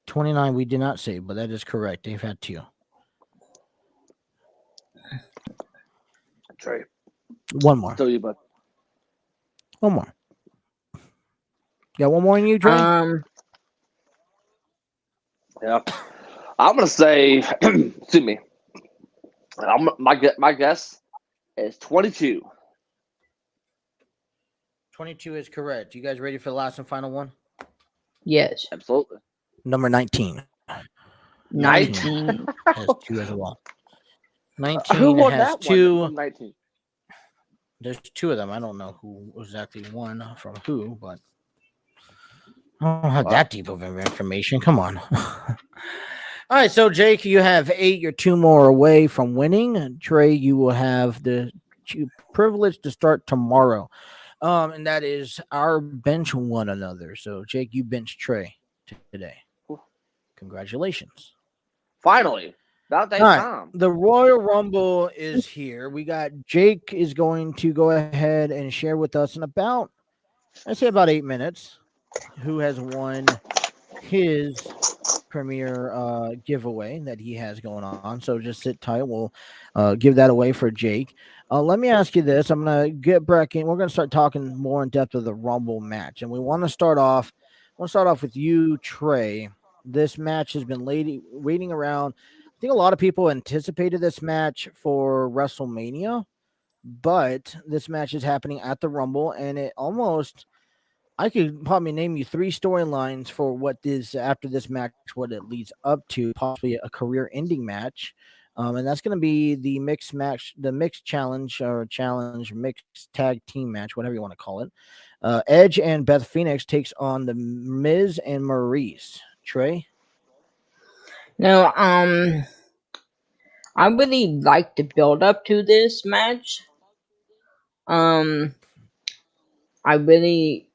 29 we did not say, but that is correct. They've had 2. Trey. One more. Tell you, but One more. Got one more in you, Trey? yeah. I'm gonna say. Excuse me. My guess is 22. 22 is correct. You guys ready for the last and final one? Yes. Absolutely. Number 19. 19. Has 2 as well. 19 Who won has that 2. one? 19. There's 2 of them. I don't know who exactly won from who, but I don't have that deep of information. Come on. All right, so Jake, you have 8. You're 2 more away from winning. And Trey, you will have the privilege to start tomorrow. And that is our bench one another. So Jake, you bench Trey today. Congratulations. Finally. About that All right, time. the Royal Rumble is here. We got Jake is going to go ahead and share with us in about, I'd say about 8 minutes, who has won his premier giveaway that he has going on. So just sit tight. We'll give that away for Jake. Let me ask you this. I'm going to get back in. We're going to start talking more in depth of the Rumble match. And we want to start off with you, Trey. This match has been waiting around. I think a lot of people anticipated this match for WrestleMania, but this match is happening at the Rumble, and I could probably name you 3 storylines for what is after this match, what it leads up to, possibly a career-ending match, and that's going to be the mixed challenge mixed tag team match, whatever you want to call it. Edge and Beth Phoenix takes on the Miz and Maurice. Trey? No, I really like the build up to this match. I really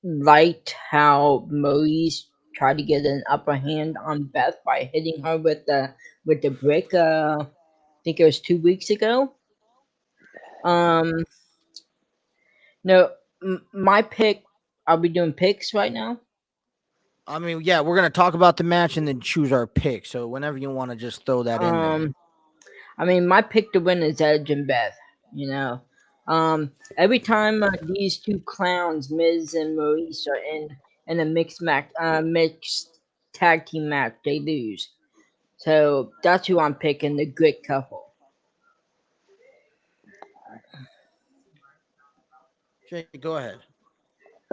liked how Maurice tried to get an upper hand on Beth by hitting her with the brick. I think it was 2 weeks ago. No, my pick. Are we doing picks right now? I mean, yeah, we're going to talk about the match and then choose our pick. So whenever you want to just throw that in there. I mean, my pick to win is Edge and Beth. Every time these 2 clowns, Miz and Maurice, are in a mixed tag team match, they lose. So that's who I'm picking, the Grit Couple. Jake, go ahead.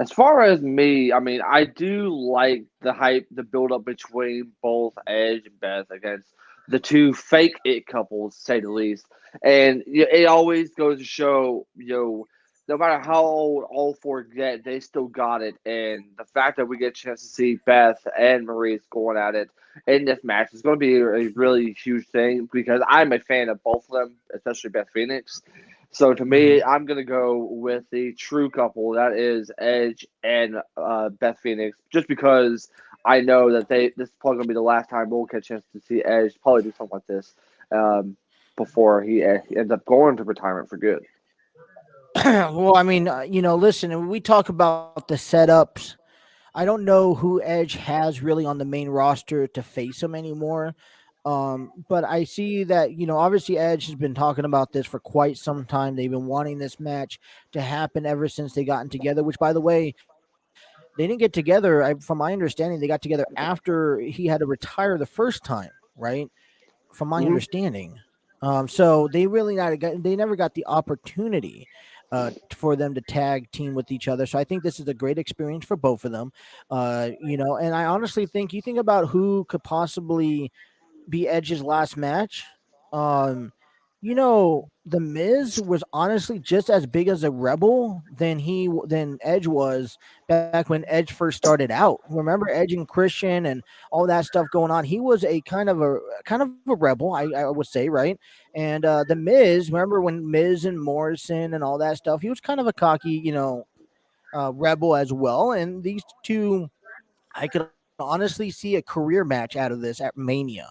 As far as me, I mean, I do like the hype, the build up between both Edge and Beth against the 2 fake it couples, to say the least. And it always goes to show, no matter how old all 4 get, they still got it. And the fact that we get a chance to see Beth and Maurice going at it in this match is going to be a really huge thing because I'm a fan of both of them, especially Beth Phoenix. So to me, I'm going to go with the true couple, that is Edge and Beth Phoenix, just because I know that this is probably going to be the last time we'll get a chance to see Edge probably do something like this before he ends up going to retirement for good. Well, I mean, listen, when we talk about the setups, I don't know who Edge has really on the main roster to face him anymore. But I see that, obviously Edge has been talking about this for quite some time. They've been wanting this match to happen ever since they gotten together, which, by the way, they didn't get together. From my understanding, they got together after he had to retire the first time, right? From my understanding. So they really never got the opportunity. for them to tag team with each other. So I think this is a great experience for both of them. And I honestly think you think about who could possibly be Edge's last match. Um, the Miz was honestly just as big as a rebel than Edge was back when Edge first started out. Remember Edge and Christian and all that stuff going on. He was a kind of a rebel, I would say, right? And the Miz, remember when Miz and Morrison and all that stuff? He was kind of a cocky, rebel as well. And these two, I could honestly see a career match out of this at Mania.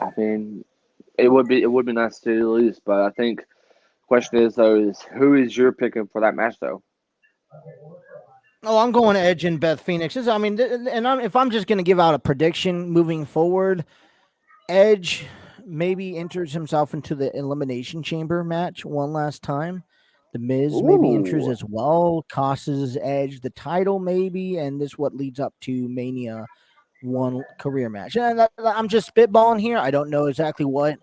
I mean, it would be nice to do at least, but I think question is though is who is your picking for that match though? Oh, I'm going Edge and Beth Phoenix. If I'm just going to give out a prediction moving forward, Edge maybe enters himself into the Elimination Chamber match one last time. The Miz maybe enters Ooh, as well, costs Edge the title maybe, and this what leads up to Mania one career match. And I'm just spitballing here. I don't know exactly what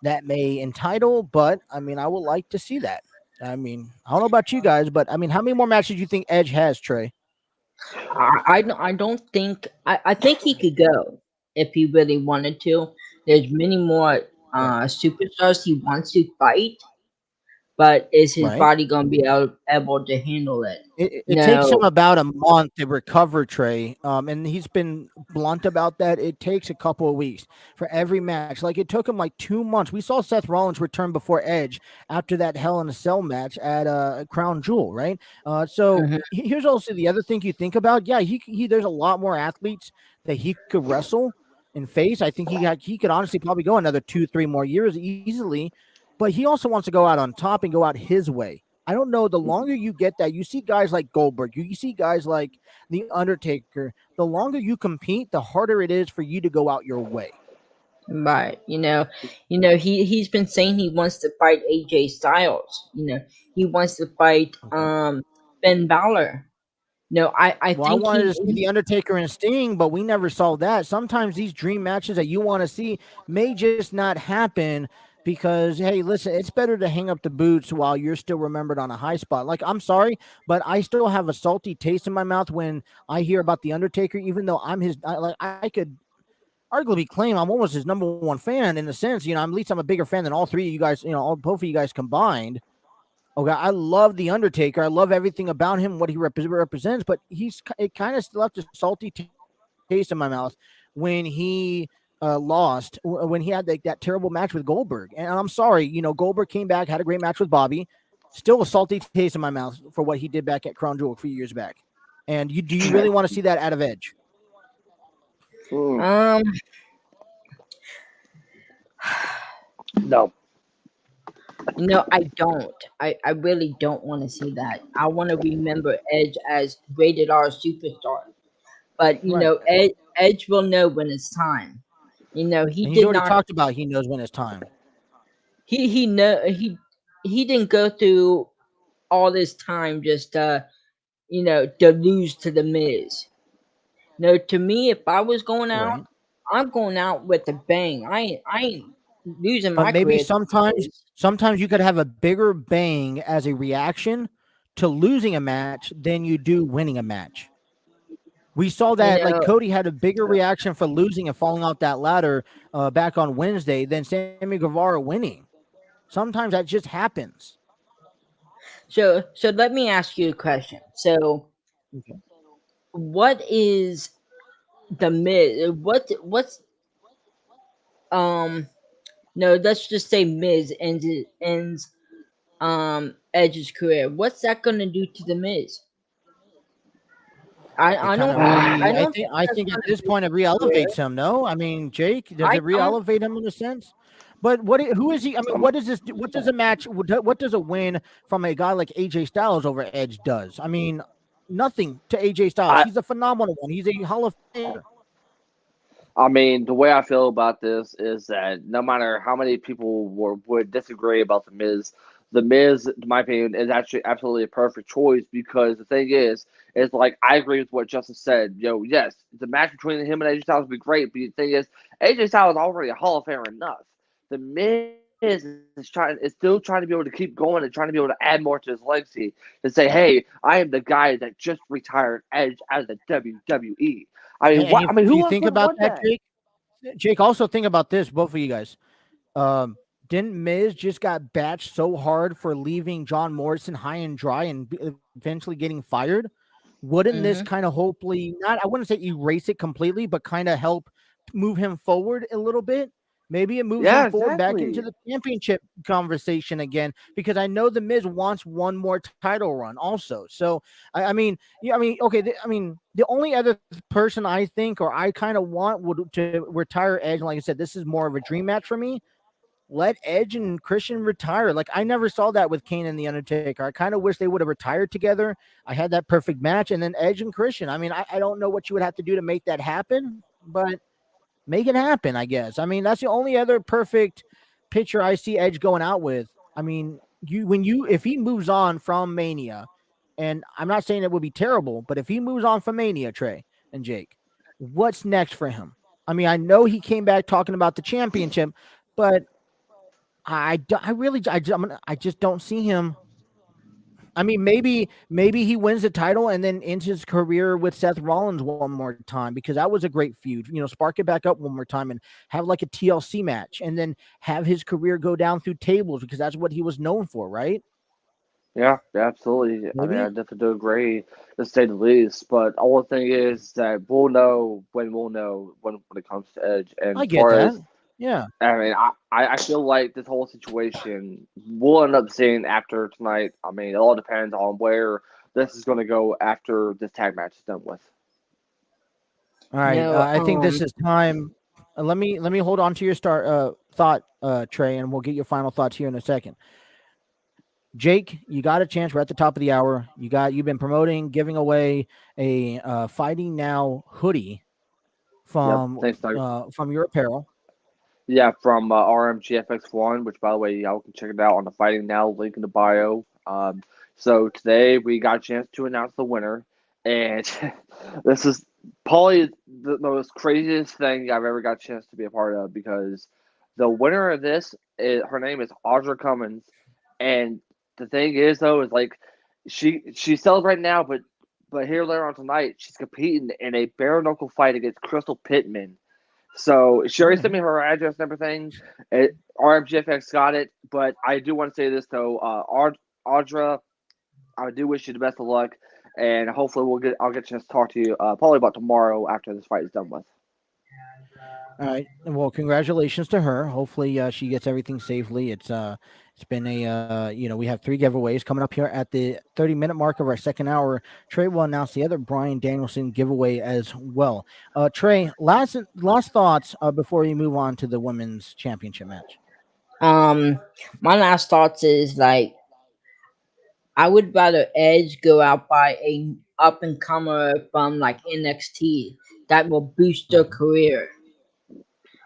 that may entitle, but I mean, I would like to see that. I mean, I don't know about you guys, but I mean, how many more matches do you think Edge has, Trey? I don't think I think he could go if he really wanted to. There's many more Right. superstars he wants to fight, but is his Right. body gonna be able to handle it? It takes him No. about a month to recover, Trey. And he's been blunt about that. It takes a couple of weeks for every match. Like it took him like 2 months. We saw Seth Rollins return before Edge after that Hell in a Cell match at Crown Jewel, right? So Mhm. here's also the other thing you think about. Yeah, he there's a lot more athletes that he could wrestle and face. I think he could honestly probably go another 2-3 more years easily. But he also wants to go out on top and go out his way. I don't know. The longer you get that, you see guys like Goldberg, you see guys like The Undertaker. The longer you compete, the harder it is for you to go out your way. Right. He's been saying he wants to fight AJ Styles. He wants to fight Okay. Ben Balor. No, I Well, I think wanted to see The Undertaker and Sting, but we never saw that. Sometimes these dream matches that you want to see may just not happen because, hey, listen, it's better to hang up the boots while you're still remembered on a high spot. Like, I'm sorry, but I still have a salty taste in my mouth when I hear about The Undertaker, even though I could arguably claim I'm almost his number one fan in a sense. At least I'm a bigger fan than all three of you guys, both of you guys combined. Okay, I love the Undertaker. I love everything about him, what he represents. But it kind of left a salty taste in my mouth when he lost, when he had that terrible match with Goldberg. And I'm sorry, Goldberg came back, had a great match with Bobby. Still a salty taste in my mouth for what he did back at Crown Jewel a few years back. And do you really want to see that out of Edge? um no. I don't. I really don't want to see that. I want to remember Edge as rated R superstar. But Right. Edge will know when it's time. He And he's did already not. talked about he knows when it's time. He didn't go through all this time just to lose to the Miz. No, to me, if I was going out, Right. I'm going out with a bang. I ain't losing But my maybe career to the sometimes you could have a bigger bang as a reaction to losing a match than you do winning a match. We saw Miz. that like Cody had a bigger reaction for losing and falling off that ladder back on Wednesday than Sammy Guevara winning. Sometimes that just happens. So let me ask you a question. So Okay. what is the Miz? What's um no? Let's just say Miz ends Edge's career. What's that gonna do to the Miz? It I kind don't of I re I don't think think I that's think at gonna this do point it his career. re-elevates him. No, I mean Jake, does I it don't. re-elevate him in a sense? But who is he? I mean, what does this? What does a match? What does a win from a guy like AJ Styles over Edge does? I mean, nothing to AJ Styles. I He's a phenomenal one. He's a Hall of Famer. I mean, the way I feel about this is that no matter how many people would disagree about the Miz, in my opinion, is actually absolutely a perfect choice because the thing is like I agree with what Justin said. Yes, the match between him and AJ Styles would be great, but the thing is, AJ Styles is already a Hall of Famer enough. The Miz is still trying to be able to keep going and trying to be able to add more to his legacy to say, hey, I am the guy that just retired Edge out of the WWE. I mean, And what? I mean, if who you else think would about want that, that? Jake, also think about this, both of you guys. Um, didn't Miz just got batched so hard for leaving John Morrison high and dry and eventually getting fired? Wouldn't this Mm-hmm. kind of hopefully not? I wouldn't say erase it completely, but kind of help move him forward a little bit. Maybe it moves Yeah, him forward back into exactly. the championship conversation again because I know the Miz wants one more title run also. So I mean, yeah, I mean, okay, I mean, the only other person I think or I kind of want would to retire Edge. Like I said, this is more of a dream match for me. Let Edge and Christian retire. Like I never saw that with Kane and the Undertaker. I kind of wish they would have retired together. I had that perfect match, and then Edge and Christian. I mean, I don't know what you would have to do to make that happen, but make it happen, I guess. I mean, that's the only other perfect picture I see Edge going out with. I mean, if he moves on from Mania, and I'm not saying it would be terrible, but if he moves on from Mania, Trey and Jake, what's next for him? I mean, I know he came back talking about the championship, but I really I just don't see him. I mean, maybe he wins the title and then ends his career with Seth Rollins one more time because that was a great feud. You know, spark it back up one more time and have like a TLC match and then have his career go down through tables because that's what he was known for, right? Yeah, yeah, absolutely. I mean, I Maybe definitely do agree, to say the least. But all the thing is that we'll know when it comes to Edge. And I as get far that. as Yeah. I mean, I feel like this whole situation we'll end up seeing after tonight. I mean, it all depends on where this is going to go after this tag match is done with. All right. No, I think this is time. Let me hold on to your start thought, Trey, and we'll get your final thoughts here in a second. Jake, you got a chance. We're at the top of the hour. You've been promoting, giving away a Fighting Now hoodie Yep. Thanks, Doug. from your apparel. Yeah, from RMGFX1, which by the way, y'all can check it out on the Fighting Now link in the bio. So today we got a chance to announce the winner, and this is probably the most craziest thing I've ever got a chance to be a part of because the winner of this her name is Audra Cummins, and the thing is though is like she's celebrating now, but here later on tonight she's competing in a bare knuckle fight against Crystal Pittman. So she already Oh, sent me her address and everything. RMGFX got it, but I do want to say this though, Audra, I do wish you the best of luck, and hopefully I'll get a chance to talk to you probably about tomorrow after this fight is done with. all right. Well, congratulations to her. Hopefully, she gets everything safely. It's been we have 3 giveaways coming up here at the 30-minute mark of our second hour. Trey will announce the other Brian Danielson giveaway as well. Trey, last thoughts before we move on to the women's championship match. my last thoughts is like I would rather Edge go out by a up and comer from like NXT that will boost their career,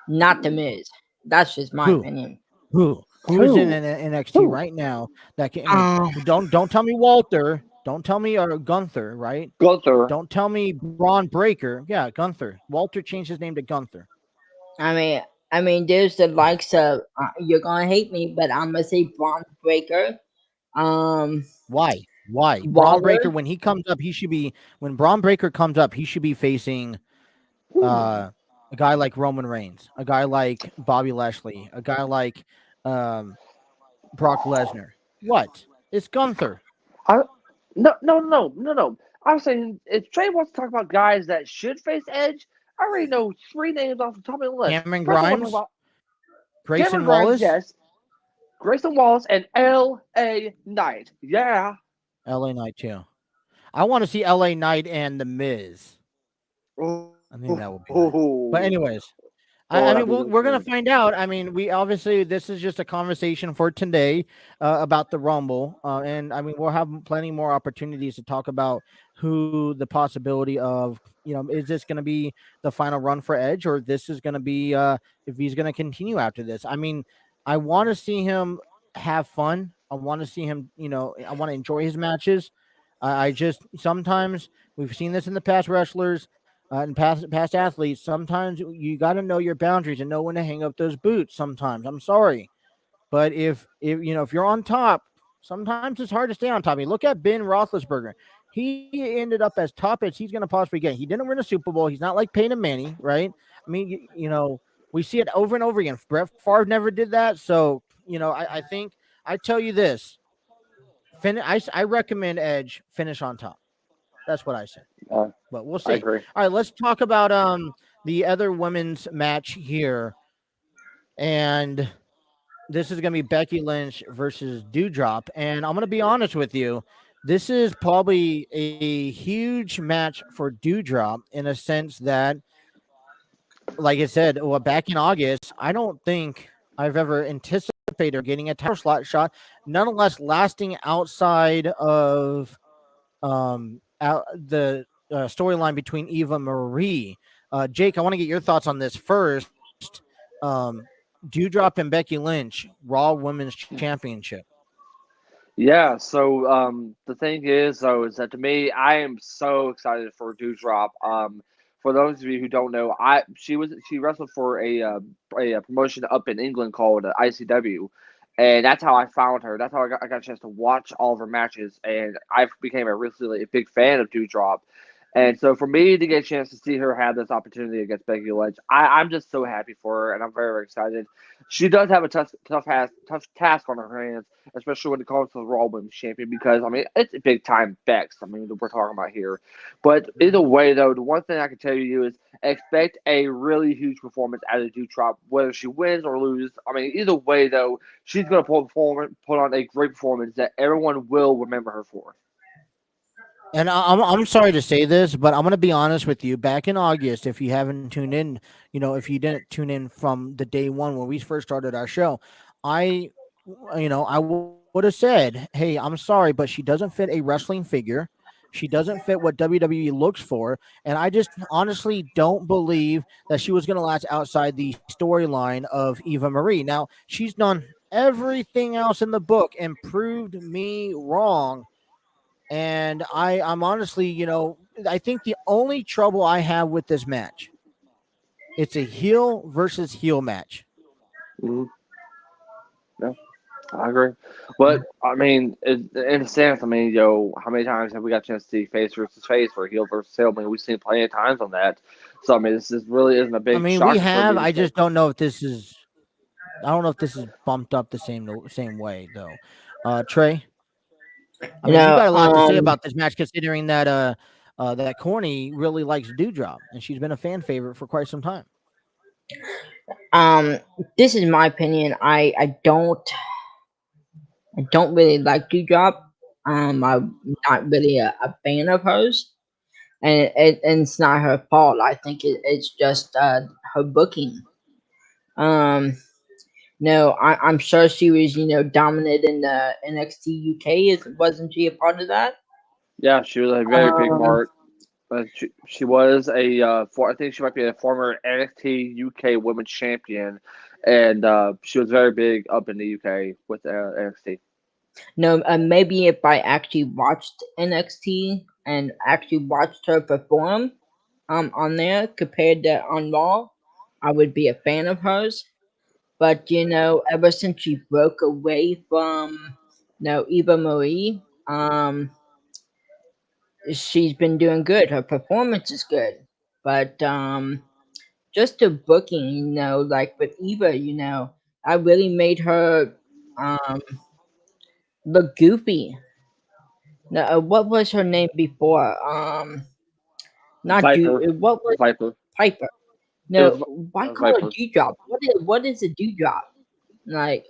not the Miz. That's just my Who? opinion. Who is in Who? NXT Who? right now that can? I mean, Um, don't tell me Walter. Don't tell me Gunther. Right? Gunther. Don't tell me Braun Breaker. Yeah, Gunther. Walter changed his name to Gunther. I mean, there's the likes of you're gonna hate me, but I'm gonna say Braun Breaker. Um, Why? Why? Braun Breaker, Waller. when he comes up, he should be when Braun Breaker comes up, he should be facing uh a guy like Roman Reigns, a guy like Bobby Lashley, a guy like um Brock Lesnar. What? It's Gunther. I, no. I'm saying if Trey wants to talk about guys that should face Edge, I already know 3 names off the top of the list. Cameron First, I want to talk Grimes, about Cameron Grayson Grimes, Wallace, yes. Grayson Wallace and L.A. Knight. Yeah. LA Knight too. I want to see LA Knight and the Miz. I think that would be nice. But anyways, I that'd mean, be we're gonna good. find out. I mean, we obviously this is just a conversation for today about the Rumble, and I mean we'll have plenty more opportunities to talk about who the possibility of is this going to be the final run for Edge or this is going to be if he's going to continue after this. I mean, I want to see him have fun. I want to see him. I want to enjoy his matches. I just sometimes we've seen this in the past wrestlers and past athletes. Sometimes you got to know your boundaries and know when to hang up those boots. Sometimes I'm sorry, But if if you're on top, sometimes it's hard to stay on top. I mean, look at Ben Roethlisberger. He ended up as top as he's going to possibly get. He didn't win a Super Bowl. He's not like Peyton Manning, right? I mean, we see it over and over again. Brett Favre never did that. So, I think I tell you this. I recommend Edge finish on top. That's what I say. Uh, But we'll I see. agree. All right, let's talk about the other women's match here. And this is going to be Becky Lynch versus Dewdrop. And I'm going to be honest with you. This is probably a huge match for Dewdrop in a sense that, like I said, well, back in August, I don't think I've ever anticipated her getting a title slot shot, nonetheless lasting outside of the storyline between Eva Marie. Jake, I want to get your thoughts on this first. Um, Dewdrop and Becky Lynch, Raw Women's Championship. Yeah, so the thing is though is that to me I am so excited for Dewdrop. For those of you who don't know, she wrestled for a promotion up in England called ICW, and that's how I found her. That's how I got a chance to watch all of her matches, and I became a big fan of Dewdrop. And so for me to get a chance to see her have this opportunity against Becky Lynch, I'm just so happy for her, and I'm very, very excited. She does have a tough task on her hands, especially when it comes to the Raw Women's Champion, because I mean it's a big time Bex. I mean that we're talking about here, but either way though, the one thing I can tell you is expect a really huge performance out of Dewdrop, whether she wins or loses. I mean either way though, she's going to put on a great performance that everyone will remember her for. And I'm sorry to say this, but I'm going to be honest with you. Back in August, if you haven't tuned in, if you didn't tune in from the day one when we first started our show, I, I would have said, hey, I'm sorry, but she doesn't fit a wrestling figure. She doesn't fit what WWE looks for. And I just honestly don't believe that she was going to last outside the storyline of Eva Marie. Now, she's done everything else in the book and proved me wrong. And I'm honestly, I think the only trouble I have with this match, it's a heel versus heel match. Mm-hmm. Yeah, I agree. But I mean, in a sense, I mean, how many times have we got a chance to see face versus face or heel versus heel? I mean, we've seen plenty of times on that. So I mean, this really isn't a big. I mean, shocker we for me have. to I say. just don't know if this is. I don't know if this is bumped up the same way though. Trey, I mean, you got a lot to say about this match, considering that that Corny really likes Dewdrop, and she's been a fan favorite for quite some time. This is my opinion. I don't really like Dewdrop. I'm not really a fan of hers, and it's not her fault. I think it's just her booking. Um, no, I'm sure she was dominant in the NXT UK. Wasn't she a part of that? Yeah, she was a very big Um, part. She was I think she might be a former NXT UK Women's Champion, and she was very big up in the UK with NXT. no, maybe if I actually watched NXT and actually watched her perform, on there compared to on Raw, I would be a fan of hers. But ever since she broke away from Eva Marie, she's been doing good. Her performance is good, but just the booking, like with Eva, I really made her um look goofy. Now, what was her name before? Not Viper, What was Viper. Piper? It No, was why call her Viper. Dewdrop? What is a Dewdrop? Like,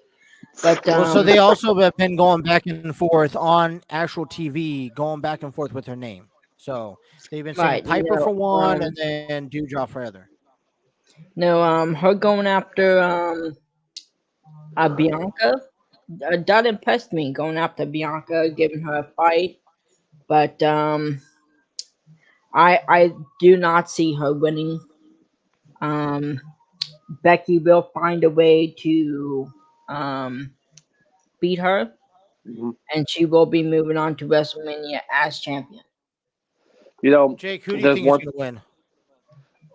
but Well, so they also have been going back and forth on actual TV, going back and forth with her name. So they've been saying right, Piper for one, and then Dewdrop for other. no, her going after Bianca, that impressed me. Going after Bianca, giving her a fight, but I do not see her winning. Um, Becky will find a way to um beat her, Mhm. and she will be moving on to WrestleMania as champion. Jake, who do you There's think is one. going to win?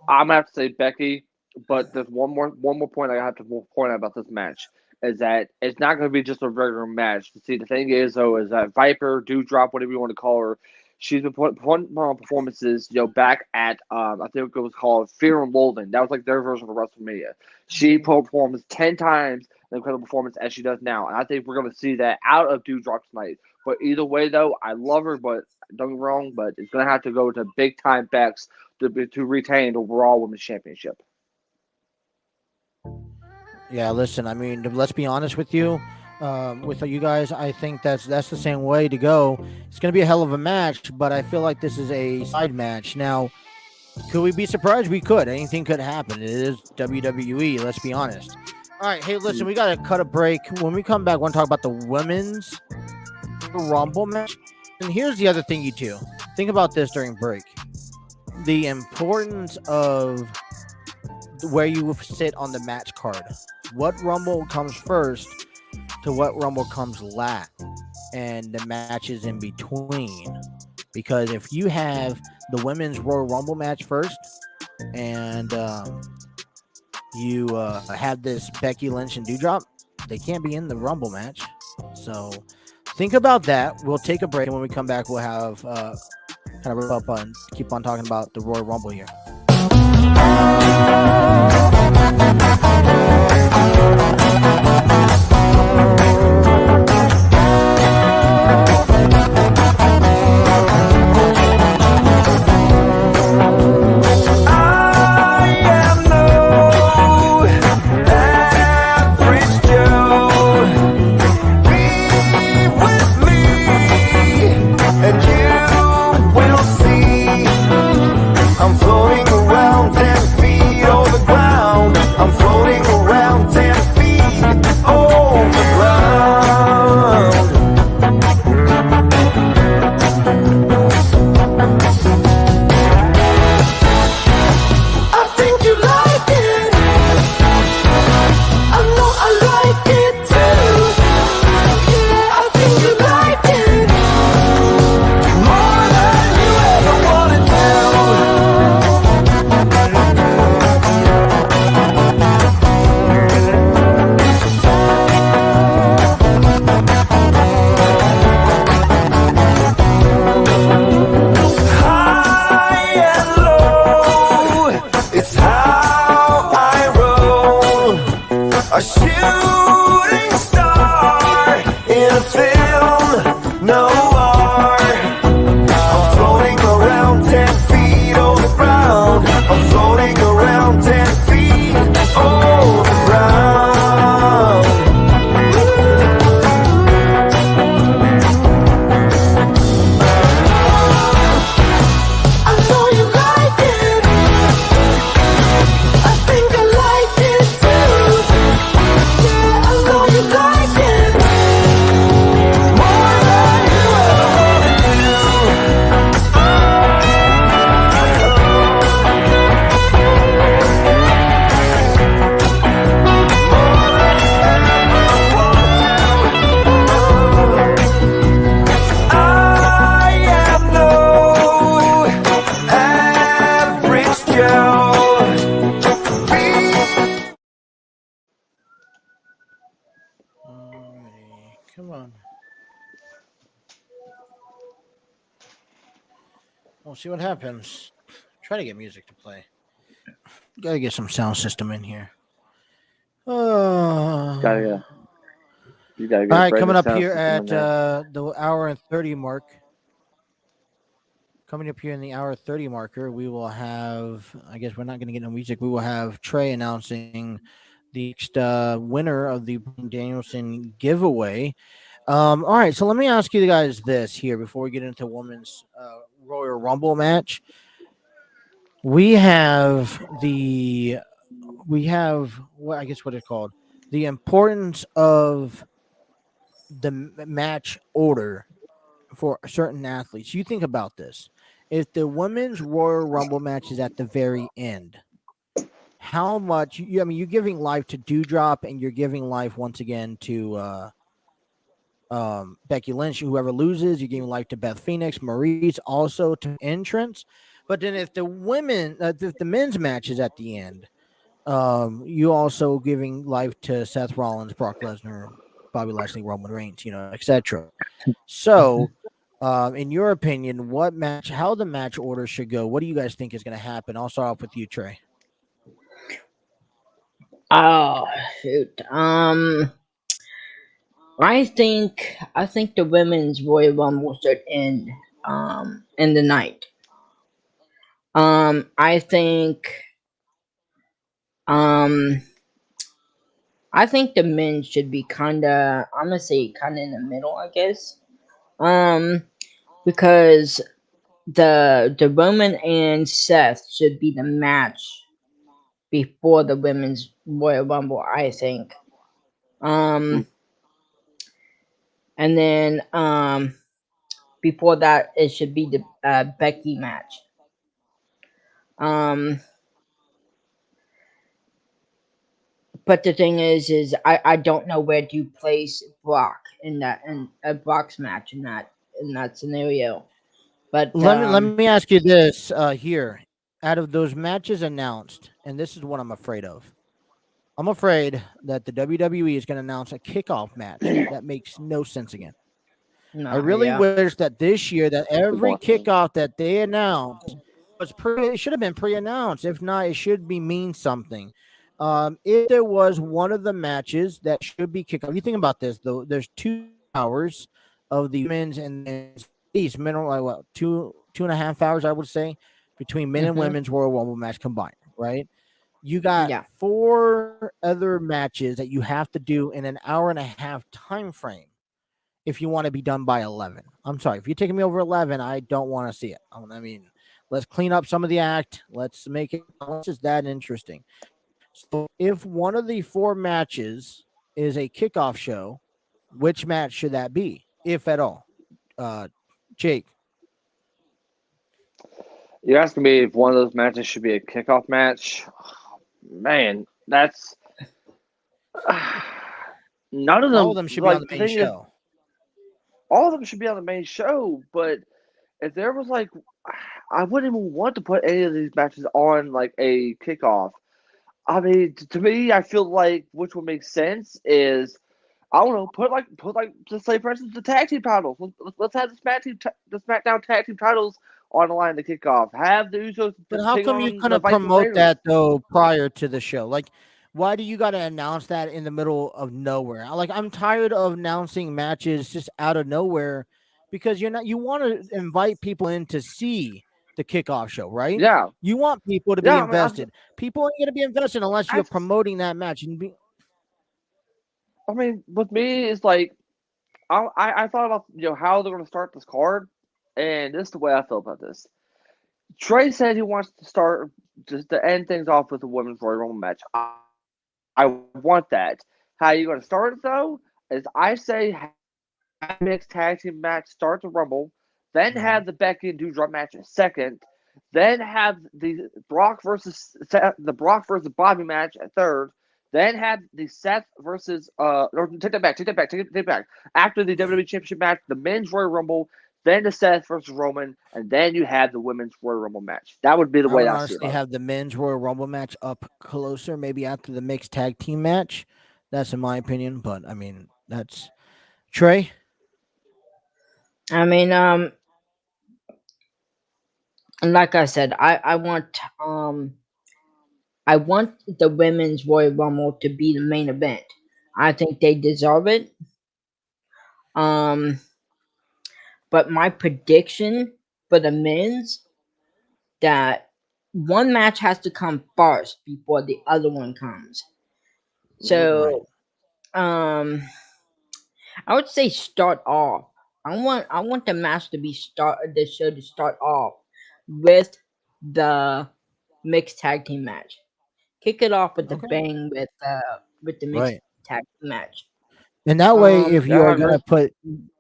I'm gonna have to say Becky, but there's one more point I have to point out about this match. is that it's not going to be just a regular match. See, the thing is, though, is that Viper, Dewdrop, whatever you want to call her, she's been putting on performances, back at, I think it was called Fear and Loathing. That was like their version of WrestleMania. She performs 10 times the incredible performance as she does now. And I think we're going to see that out of Dewdrop tonight. But either way, though, I love her, but don't get me wrong, but it's going to have to go to big-time Bex to retain the Raw Women's Championship. Yeah, listen, I mean, let's be honest with you. With you guys, I think that's the same way to go. It's going to be a hell of a match, but I feel like this is a side match. Now, could we be surprised? We could. Anything could happen. It is WWE, let's be honest. All right, hey, listen, we got to cut a break. When we come back, I want to talk about the women's Rumble match. And here's the other thing, you two. Think about this during break. The importance of where you sit on the match card. What Rumble comes first to what Rumble comes last, and the matches in between. Because if you have the women's Royal Rumble match first, and you have this Becky Lynch and Dewdrop, they can't be in the Rumble match. So think about that. We'll take a break, and when we come back, we'll have kind of wrap up on, keep on talking about the Royal Rumble here. We'll see what happens. Try to get music to play. Gotta get some sound system in here. You gotta get all right, coming up here at the hour and 30 mark. Coming up here in the hour 30 marker, we will have, I guess we're not going to get no music. We will have Trey announcing the winner of the Danielson giveaway. All right, so let me ask you guys this here before we get into women's Royal Rumble match. We have what I guess what it's called, the importance of the match order for certain athletes. You think about this. If the women's Royal Rumble match is at the very end, how much, you're giving life to Dewdrop, and you're giving life once again to Becky Lynch. Whoever loses, you're giving life to Beth Phoenix, Maurice, also to entrance. But then if the men's match is at the end, You also giving life to Seth Rollins, Brock Lesnar, Bobby Lashley, Roman Reigns, etc. So, in your opinion, how the match order should go? What do you guys think is going to happen? I'll start off with you, Trey. Oh shoot. I think the women's Royal Rumble should end in the night. I think um I think the men should be kinda, I'm gonna say kinda in the middle, I guess. Um because the Roman and Seth should be the match before the women's Royal Rumble, I think. Mm. Um and then before that it should be the Becky match. Um but the thing is I don't know where to place Brock in a Brock's match in that scenario. But Let me ask you this here. Out of those matches announced, and this is what I'm afraid of. I'm afraid that the WWE is going to announce a kickoff match that makes no sense again. I no, really yeah. wish that this year that Good every point. kickoff that they announced it should have been pre-announced. If not, it should be mean something. If there was one of the matches that should be kickoff, you think about this though. There's 2 hours of the men's and these men are like what 2.5 hours, I would say, between men and Mhm. women's Royal Rumble match combined, right? You got Yeah. 4 other matches that you have to do in an hour and a half time frame if you want to be done by 11. I'm sorry. If you're taking me over 11, I don't want to see it. I mean, let's clean up some of the act. Let's make it just that interesting. So if one of the 4 matches is a kickoff show, which match should that be, if at all? Uh, Jake. You're asking me if one of those matches should be a kickoff match? Man, that's none of All of them. them should be on Like the the main thing is, show. all of them should be on the main show. But if there was like, I wouldn't even want to put any of these matches on like a kickoff. I mean, to me, I feel like which would make sense is I don't know, put like just say for instance the tag team titles. Let's have the SmackDown tag team titles on the line to kick off. Have the Usos But how take come you on the couldn't Viking promote Raiders. that though prior to the show? Like, why do you got to announce that in the middle of nowhere? Like, I'm tired of announcing matches just out of nowhere because you want to invite people in to see the kickoff show, right? Yeah, You want people to be yeah. I mean, invested. People ain't going to be invested unless you're I've, promoting that match. And I mean, with me, it's like I thought about how they're going to start this card, and this is the way I feel about this. Trey said he wants to start just to end things off with a women's Royal Rumble match. I want that. How you going to start it though? Is I say have a mixed tag team match start the Rumble, then have the Becky and Dewdrop match second, then have the Brock versus Bobby match at third, then have the Seth versus or take it back. After the WWE Championship match, the men's Royal Rumble, then the Seth versus Roman, and then you have the women's Royal Rumble match. That would be the I way would I see honestly it. have the men's Royal Rumble match up closer, maybe after the mixed tag team match. That's in my opinion, but I mean, that's Trey. I mean, and like I said, I want the women's Royal Rumble to be the main event. I think they deserve it. Um, but my prediction for the men's that one match has to come first before the other one comes. Right. So, um, I would say start off. I want the show to start off with the mixed tag team match. Kick it off with the Okay. bang with the mixed Right. tag team match. And that way, if Um Yeah, you I are agree. gonna put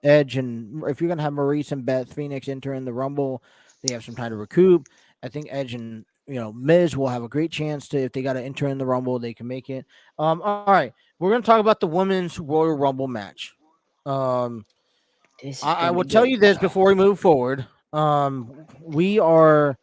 Edge and if you're gonna have Maurice and Beth Phoenix enter in the Rumble, they have some time to recoup. I think Edge and Miz will have a great chance to if they got to enter in the Rumble, they can make it. All right, we're gonna talk about the women's Royal Rumble match. Um, this is I gonna will be tell good. you this before we move forward. We are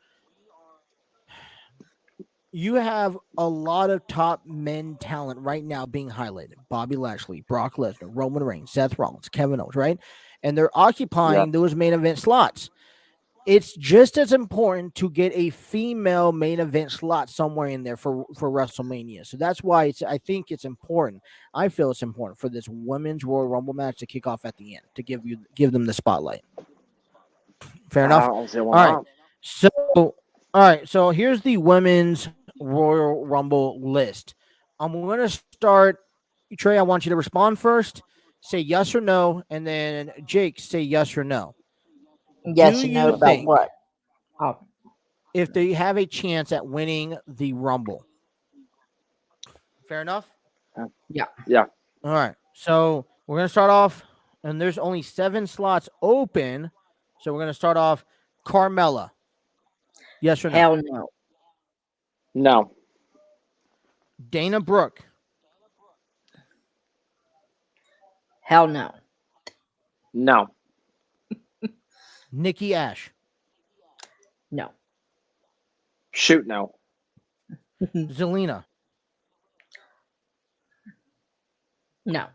you have a lot of top men talent right now being highlighted. Bobby Lashley, Brock Lesnar, Roman Reigns, Seth Rollins, Kevin Owens, right? And they're Yeah. occupying those main event slots. It's just as important to get a female main event slot somewhere in there for WrestleMania. So that's why I think it's important. I feel it's important for this women's Royal Rumble match to kick off at the end to give them the spotlight. Fair I enough. don't see All why right. not. So all right. So here's the women's Royal Rumble list. I'm going to start. Trey, I want you to respond first. Say yes or no, and then Jake, say yes or no. Yes Do or no you about think what? Oh, if they have a chance at winning the Rumble? Fair enough. yeah. Yeah. All right. So we're going to start off, and there's only 7 slots open. So we're going to start off Carmella. Yes or no? Hell no. No. Dana Brooke. Hell no. No. Nikki Ash. No. Shoot, no. Zelina. No.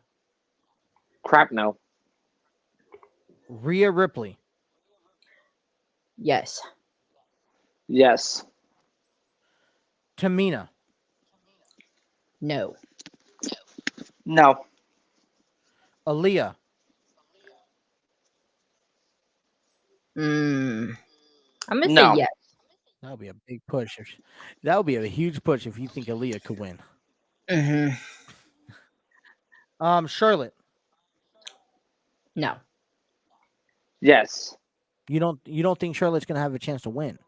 Crap, no. Rhea Ripley. Yes. Yes. Tamina. No. No. Aaliyah. I'm gonna No. say yes. That would be a big push. That would be a huge push if you think Aaliyah could win. Mm-hmm. Charlotte. No. Yes. You don't think Charlotte's gonna have a chance to win?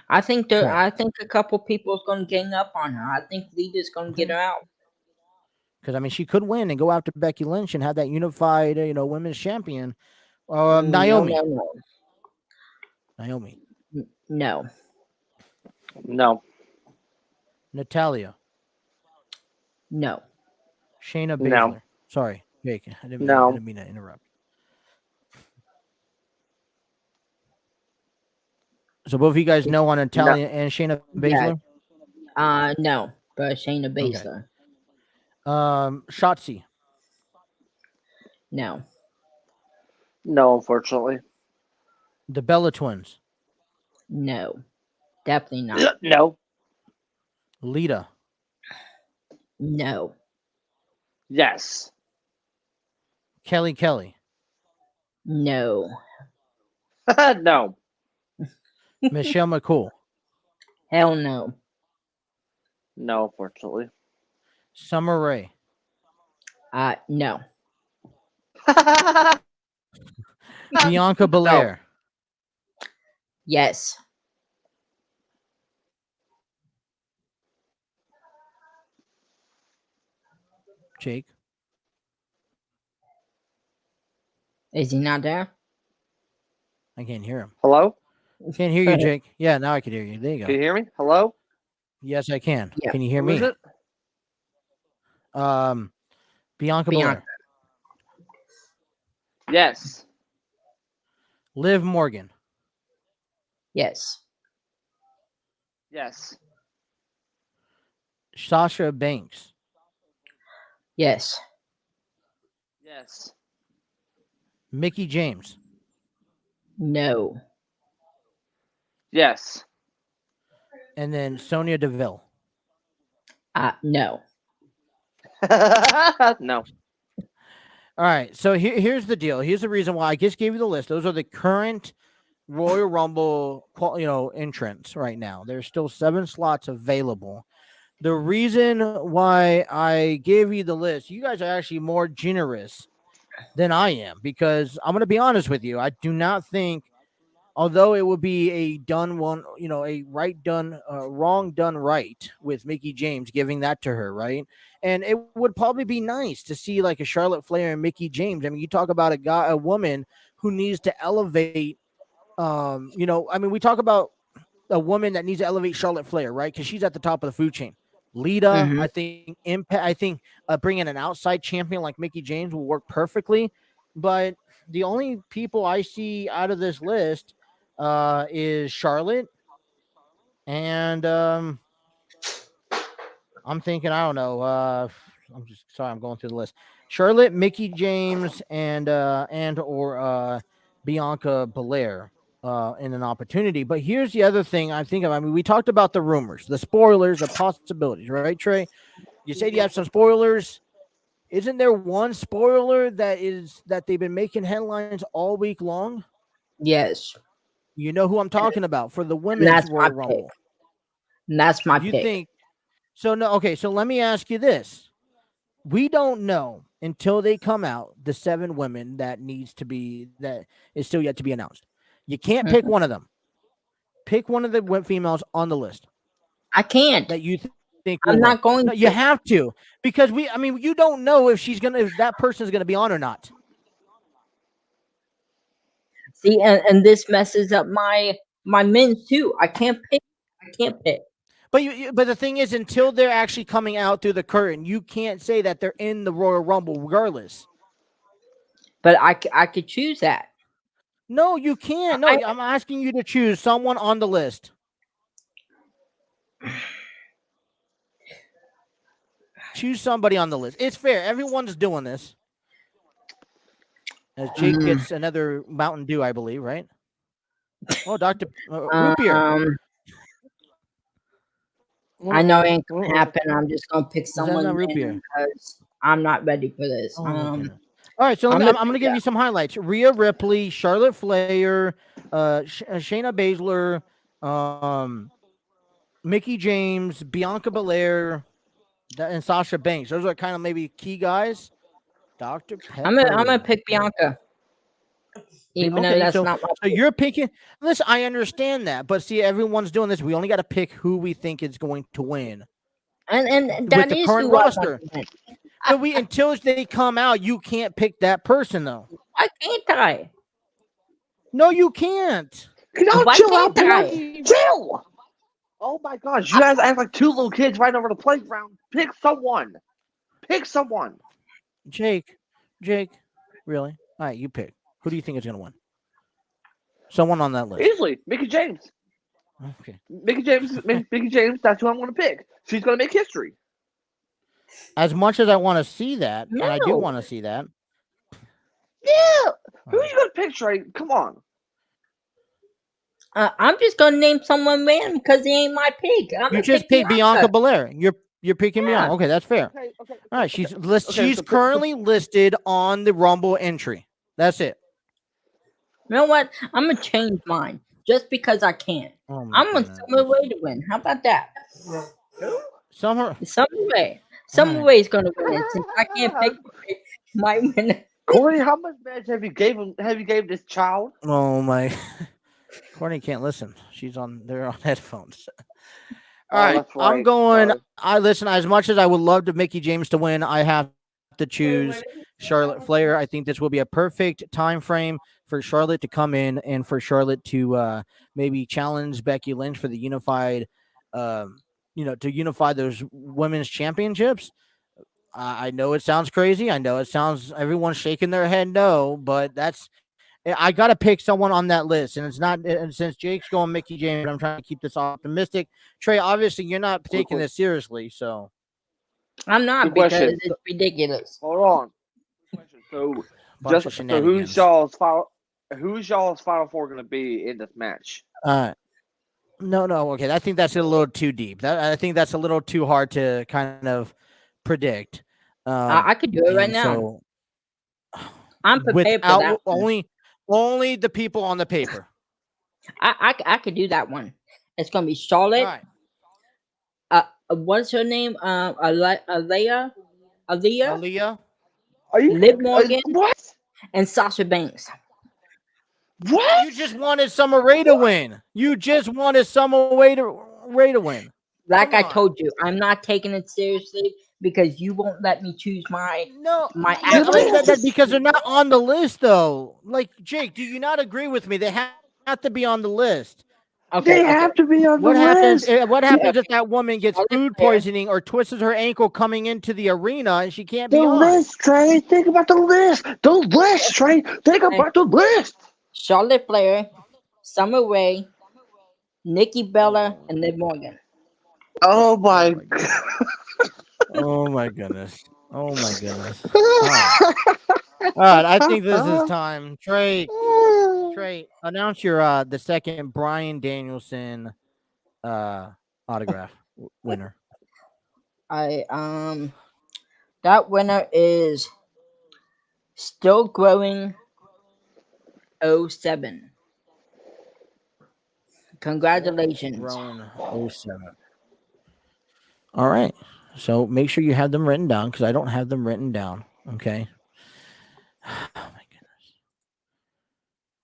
I think Fair. I think a couple people is gonna gang up on her. I think Lita's gonna get her out. Because I mean, she could win and go after Becky Lynch and have that unified, women's champion. No, Naomi. no, no. Naomi. No. No. Natalia. No. Shayna No. Baszler. Sorry, Jake. I didn't mean to interrupt. So both of you guys know on Natalia and Shayna Baszler? No. But Shayna Baszler. Shotzi. No. No, unfortunately. The Bella Twins. No. Definitely not. No. Lita. No. Yes. Kelly. No. No. Michelle McCool. Hell no. No, unfortunately. Summer Rae. No. Bianca Belair. Yes. Jake. Is he not there? I can't hear him. Hello? Can't hear you, Jake. Yeah, now I can hear you. There you Can you go. hear me? Hello? Yes, I can. Yeah. Can you hear Who me? is it? Bianca Belair. Yes. Liv Morgan. Yes. Yes. Sasha Banks. Yes. Yes. Mickey James. No. Yes. And then Sonya Deville. No. No. All right. So here's the deal. Here's the reason why I just gave you the list. Those are the current Royal Rumble, entrants right now. There's still 7 slots available. The reason why I gave you the list, you guys are actually more generous than I am, because I'm going to be honest with you. I do not think, although it would be a wrong done right with Mickey James giving that to her, right? And it would probably be nice to see like a Charlotte Flair and Mickey James. I mean, you talk about a woman who needs to elevate. We talk about a woman that needs to elevate Charlotte Flair, right? Because she's at the top of the food chain. Lita, Mhm. I think Impact. I think bringing an outside champion like Mickey James will work perfectly. But the only people I see out of this list is Charlotte, And I'm thinking, I don't know. I'm just sorry, I'm going through the list. Charlotte, Mickey James, and or Bianca Belair in an opportunity. But here's the other thing I think of. I mean, we talked about the rumors, the spoilers, the possibilities, right, Trey? You said you have some spoilers. Isn't there one spoiler that they've been making headlines all week long? Yes, You know who I'm talking about for the and women's that's my Royal pick. Rumble. And that's my You pick. think so? No, okay. So let me ask you this: we don't know until they come out the 7 women that is still yet to be announced. You can't pick Mhm. one of them. Pick one of the females on the list I can't. that you think will I'm win. not going No, you to. have to because you don't know if that person's gonna be on or not. See, and this messes up my men too. I can't pick. I can't pick. But the thing is, until they're actually coming out through the curtain, you can't say that they're in the Royal Rumble regardless. But I could choose that. No, you can't. No, I, I'm asking you to choose someone on the list. Choose somebody on the list. It's fair. Everyone's doing this. As Jake gets another Mountain Dew, I believe, right? Oh, Dr. Root Beer. I know it ain't gonna happen. I'm just gonna pick Is that someone not root beer? because I'm not ready for this. Oh, my goodness. All right, so I'm going to give you some highlights. Rhea Ripley, Charlotte Flair, Shayna Baszler, Mickey James, Bianca Belair, and Sasha Banks. Those are kind of maybe key guys. Dr. Pepper. I'm gonna pick Bianca. Even though that's not my so pick. you're picking. Listen, I understand that, but see, everyone's doing this. We only got to pick who we think is going to win. And that the is current who I want roster. to win. But until they come out, you can't pick that person, though. Why can't I? No, you can't. Can y'all Why chill out can't there? Chill! Oh my gosh, you guys act like 2 little kids right over the playground. Pick someone. Pick someone. Jake, really? All right, you pick. Who do you think is going to win? Someone on that list. Easily, Mickey James. Okay. Mickey James, that's who I'm going to pick. She's going to make history. As much as I want to see that, and I do No. want to see that. Yeah. Who are you going to pick, Trey? Come on. I'm just gonna name someone random because he ain't my pick. You just picked Bianca Belair. You're picking Bianca. Okay, that's fair. Okay. All right, she's so currently listed on the Rumble entry. That's it. You know what? I'm gonna change mine just because I can't. Oh my I'm on goodness. Summer Rae to win. How about that? Summer. Summer Rae. Summer Rae is gonna win it since I can't pick my winner. Corey, how much match have you gave this child? Oh my. Courtney can't listen. They're on headphones. All right, that's right. I'm going. Sorry. I listen. As much as I would love to Mickey James to win, I have to choose Charlotte Flair. I think this will be a perfect time frame for Charlotte to come in and for Charlotte to maybe challenge Becky Lynch for the unified, to unify those women's championships. I know it sounds crazy. I know everyone's shaking their head no, but I got to pick someone on that list, and it's not. And since Jake's going Mickey James, I'm trying to keep this optimistic. Trey, obviously, you're not taking this seriously, so I'm not Good because question. it's ridiculous. Hold on. So, bunch of shenanigans. Who's y'all's final 4 going to be in this match? No, okay. I think that's a little too deep. I think that's a little too hard to kind of predict. I could do it right now. So, I'm prepared for that. Only the people on the paper. I could do that one. It's gonna be Charlotte. All right. What's her name? Aaliyah. Are you Liv Morgan. What? And Sasha Banks. What? You just wanted Summer Rae to win. Rae to win. Like Come I on. told you, I'm not taking it seriously because you won't let me choose my Because they're not on the list, though. Like, Jake, do you not agree with me? They have to be on the list. Okay, They have to be on What the happens? list. What happens if that woman gets Charlotte food Flair. poisoning or twists her ankle coming into the arena and she can't The be on? list, Trey. Think about the list. The list, Trey. Think about the list. Charlotte Flair, Summer Rae, Nikki Bella and Liv Morgan. Oh Oh my my goodness. Oh my goodness. Oh my goodness. All right. All right. I think this is time. Trey, announce your the second Brian Danielson autograph winner. That winner is Still Growing 07. Congratulations. Growing 07. All right. So make sure you have them written down because I don't have them written down. Okay. Oh my goodness.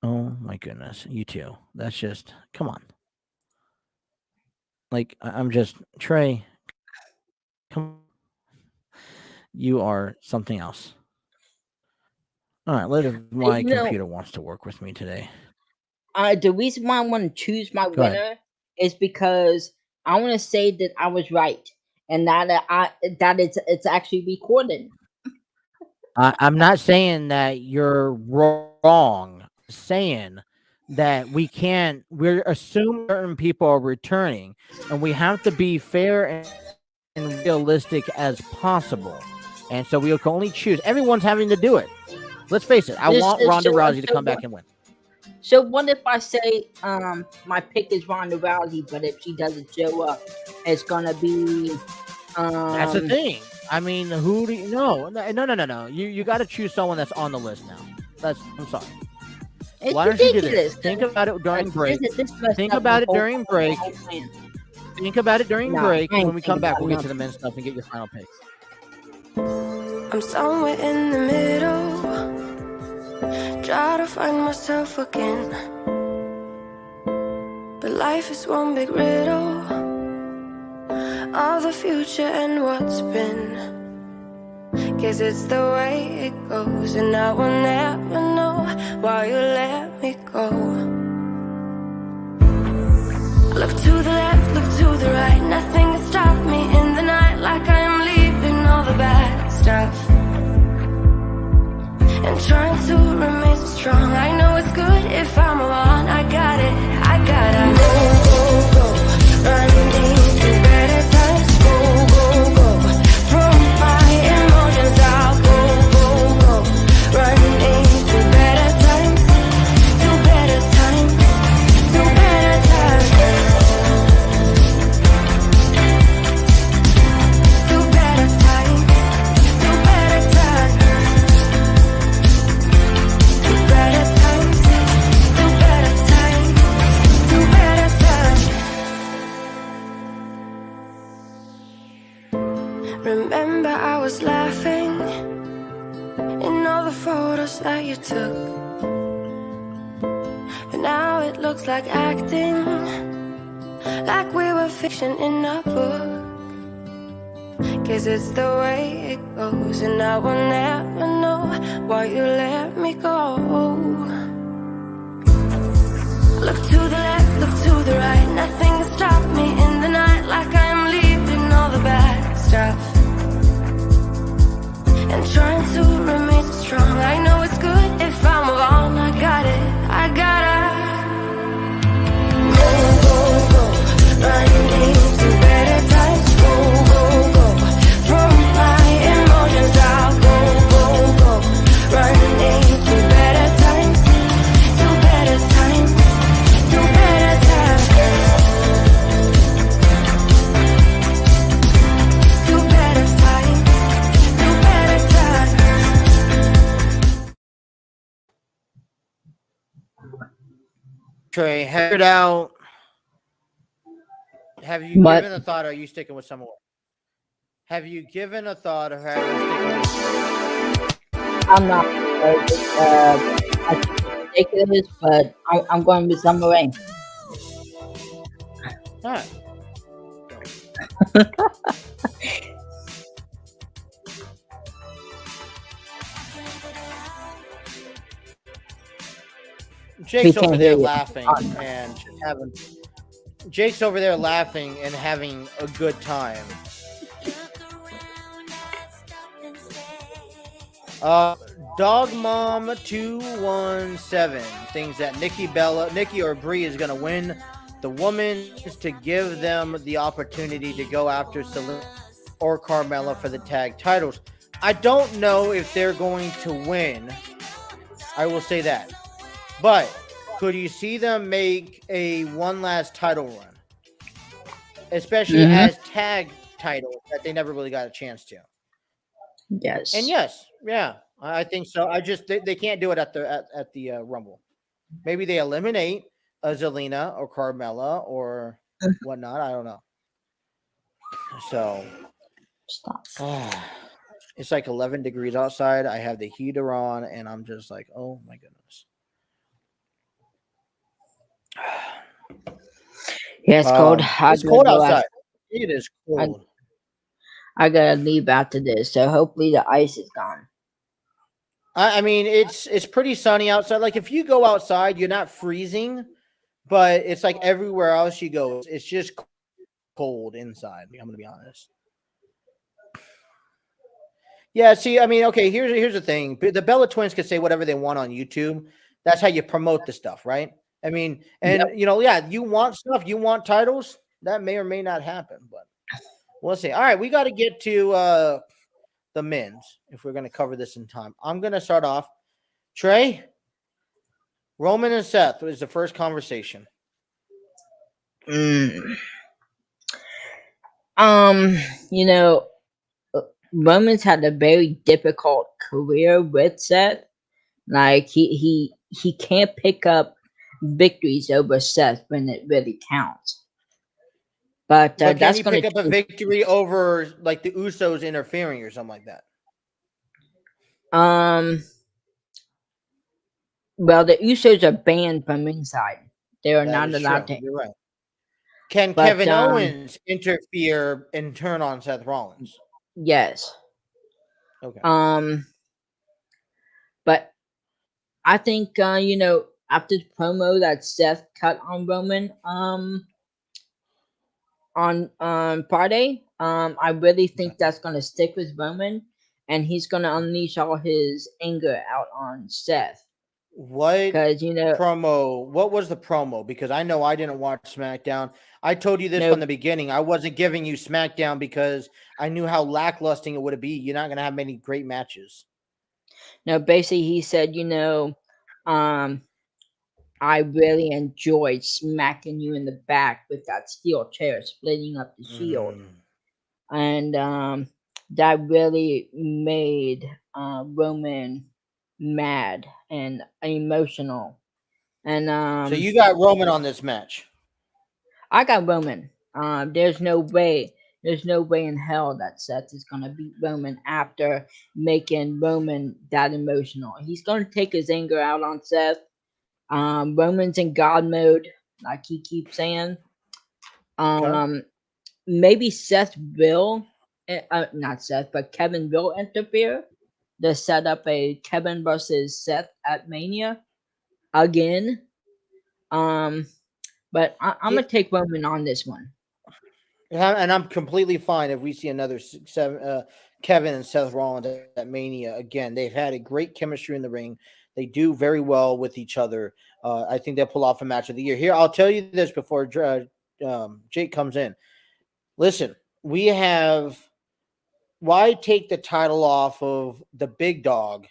Oh my goodness. You too. That's just come on. Like I'm just Trey. Come on. You are something else. All right, my computer wants to work with me today. The reason why I want to choose my Go ahead. winner is because I want to say that I was right and that it's actually recorded. I'm not saying that you're wrong. I'm saying that we're assuming certain people are returning, and we have to be fair and realistic as possible. And so we can only choose. Everyone's having to do it. Let's face it. I want Ronda Rousey to come back and win. So what if I say my pick is Ronda Rousey, but if she doesn't show up, it's gonna be That's the thing. I mean, who do you know? No. You got to choose someone that's on the list now. I'm sorry. It's Why don't ridiculous. you do this? Think about it during break. Think up about the it during break. whole plan. Think about it during Nah, break. I ain't When we come thinking back, about we'll get to nothing. the men's stuff and get your final pick. I'm somewhere in the middle, try to find myself again. But life is one big riddle of the future and what's been. Guess it's the way it goes, and I will never know why you let me go. Look to the left, look to the right, nothing can stop me in the night, like I am leaving all the bad stuff and trying to remain so strong. I know it's good if I'm alone. I got it, I gotta go, running into better times. Go, from my emotions I'll go, running into better times, to better times, to better times, to better times, to better times. Remember I was laughing in all the photos that you took, but now it looks like acting, like we were fiction in a book. Guess it's the way it goes, and I will never know why you let me go. Look to the left, look to the right, nothing can stop me in the night, like I am leaving all the bad stuff and trying to remain so strong. I know it's good if I'm alone. I got it, I gotta go, running into better times. Go, from my emotions I'll go, running into better times, to better times, to better times, to better times, to better times. Trey, head it out. Have you What? given a thought? Or are you sticking with someone? Have you given a thought, or have you sticking with? I'm not. I think it's ridiculous, but I'm going with Summer Rain. All right. Jake's can't over hear there you. laughing and just having. Jake's over there laughing and having a good time. Dog Mom 217 thinks that Nikki or Brie is gonna win the women's to give them the opportunity to go after Selena or Carmella for the tag titles. I don't know if they're going to win. I will say that. But could you see them make a one last title run? Especially as tag titles that they never really got a chance to. Yes. And yes, yeah, I think so. I just they can't do it at the Rumble. Maybe they eliminate a Zelina or Carmella or whatnot. I don't know. So Stop. it's like 11 degrees outside. I have the heater on, and I'm just like, oh my goodness. Yeah, it's cold. It's cold outside. It is cold. I gotta leave after this, so hopefully the ice is gone. I mean, it's pretty sunny outside. Like if you go outside, you're not freezing, but it's like everywhere else you go, it's just cold inside. I'm gonna be honest. Yeah, see, I mean, okay, here's the thing. The Bella Twins can say whatever they want on YouTube. That's how you promote the stuff, right? I mean, and yeah, you want stuff, you want titles, that may or may not happen, but we'll see. All right, we got to get to the men's if we're going to cover this in time. I'm going to start off. Trey, Roman and Seth was the first conversation. Roman's had a very difficult career with Seth. Like he can't pick up victories over Seth when it really counts. But can that's he going pick up a victory over like the Usos interfering or something like that? Well, the Usos are banned from ringside. They are not allowed to. You're right. Can Kevin Owens interfere and turn on Seth Rollins? Yes. Okay. But I think after the promo that Seth cut on Roman on Friday, I really think that's gonna stick with Roman, and he's gonna unleash all his anger out on Seth. What promo? What was the promo? Because I know I didn't watch SmackDown. I told you this from the beginning. I wasn't giving you SmackDown because I knew how lacklusting it would be. You're not gonna have many great matches. No, basically he said, I really enjoyed smacking you in the back with that steel chair, splitting up the shield. And that really made Roman mad and emotional. And so you got Roman on this match. I got Roman. There's no way in hell that Seth is gonna beat Roman after making Roman that emotional. He's gonna take his anger out on Seth. Roman's in God mode, like he keeps saying. Maybe Seth will, not Seth, but Kevin will interfere to set up a Kevin versus Seth at Mania again. But I'm gonna take Roman on this one. And I'm completely fine if we see another Kevin and Seth Rollins at Mania again. They've had a great chemistry in the ring. They do very well with each other. I think they'll pull off a match of the year. Here, I'll tell you this before Jake comes in. Listen, why take the title off of the big dog,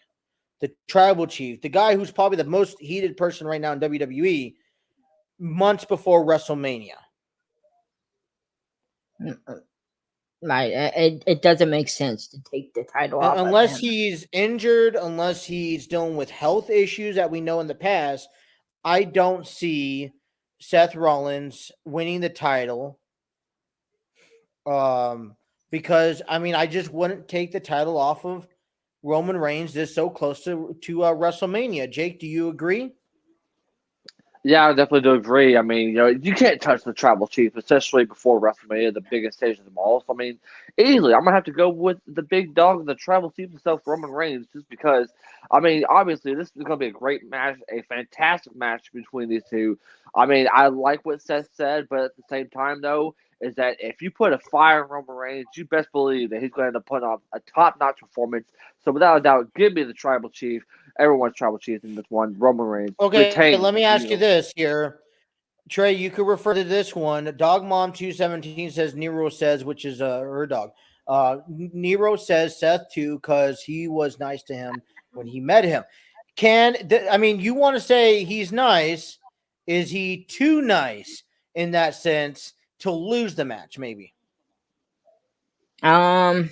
the tribal chief, the guy who's probably the most heated person right now in WWE, months before WrestleMania? Right, it doesn't make sense to take the title off unless he's injured, unless he's dealing with health issues that we know in the past. I don't see Seth Rollins winning the title. Because I mean, I just wouldn't take the title off of Roman Reigns this so close to WrestleMania. Jake, do you agree? Yeah, I definitely do agree. I mean, you can't touch the tribal chief, especially before WrestleMania, the biggest stage of them all. So, I mean, easily, I'm going to have to go with the big dog, the tribal chief himself, Roman Reigns, just because, I mean, obviously, this is going to be a great match, a fantastic match between these two. I mean, I like what Seth said, but at the same time, though, is that if you put a fire in Roman Reigns, you best believe that he's going to end up putting on a top-notch performance. So, without a doubt, give me the tribal chief. Everyone's tribal chief in this one. Roman Reigns. Okay, let me ask you this here. Trey, you could refer to this one. Dog Mom 217 says Nero says, which is her dog. Nero says Seth too, because he was nice to him when he met him. I mean, you want to say he's nice? Is he too nice in that sense to lose the match? Maybe. As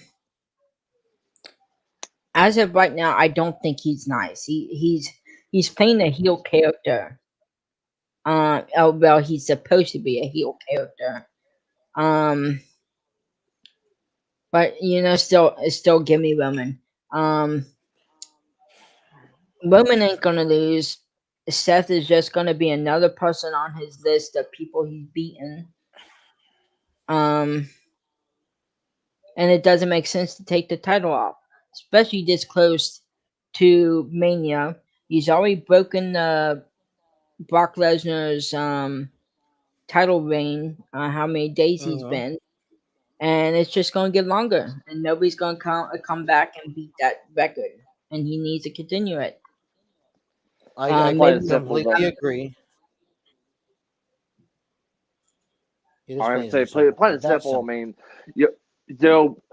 of right now, I don't think he's nice. He's playing a heel character. Oh, well, he's supposed to be a heel character. But still give me Roman. Roman ain't gonna lose. Seth is just gonna be another person on his list of people he's beaten. And it doesn't make sense to take the title off, especially this close to Mania. He's already broken Brock Lesnar's title reign. How many days he's been, and it's just going to get longer, and nobody's going to come back and beat that record, and he needs to continue it. I completely agree. I'm saying plain and simple. I mean,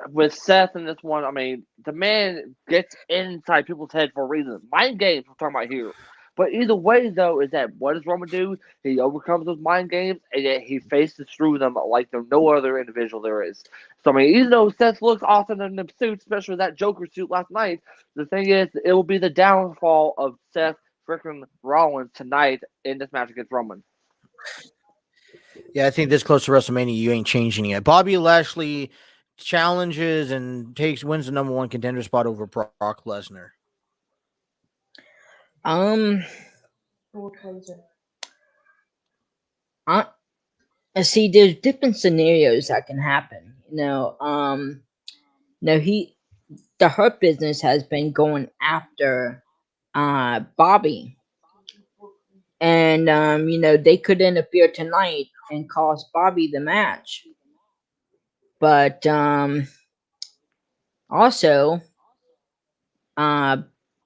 with Seth in this one, I mean, the man gets inside people's head for a reason. Mind games we're talking about here. But either way, though, is that what does Roman do? He overcomes those mind games, and yet he faces through them like there's no other individual there is. So, I mean, even though Seth looks awesome in the suit, especially that Joker suit last night, the thing is, it will be the downfall of Seth freaking Rollins tonight in this match against Roman. Yeah, I think this close to WrestleMania, you ain't changing it. Bobby Lashley challenges and wins the number one contender spot over Brock Lesnar. See, there's different scenarios that can happen. The Hurt Business has been going after Bobby, and they could interfere tonight and cost Bobby the match. But also,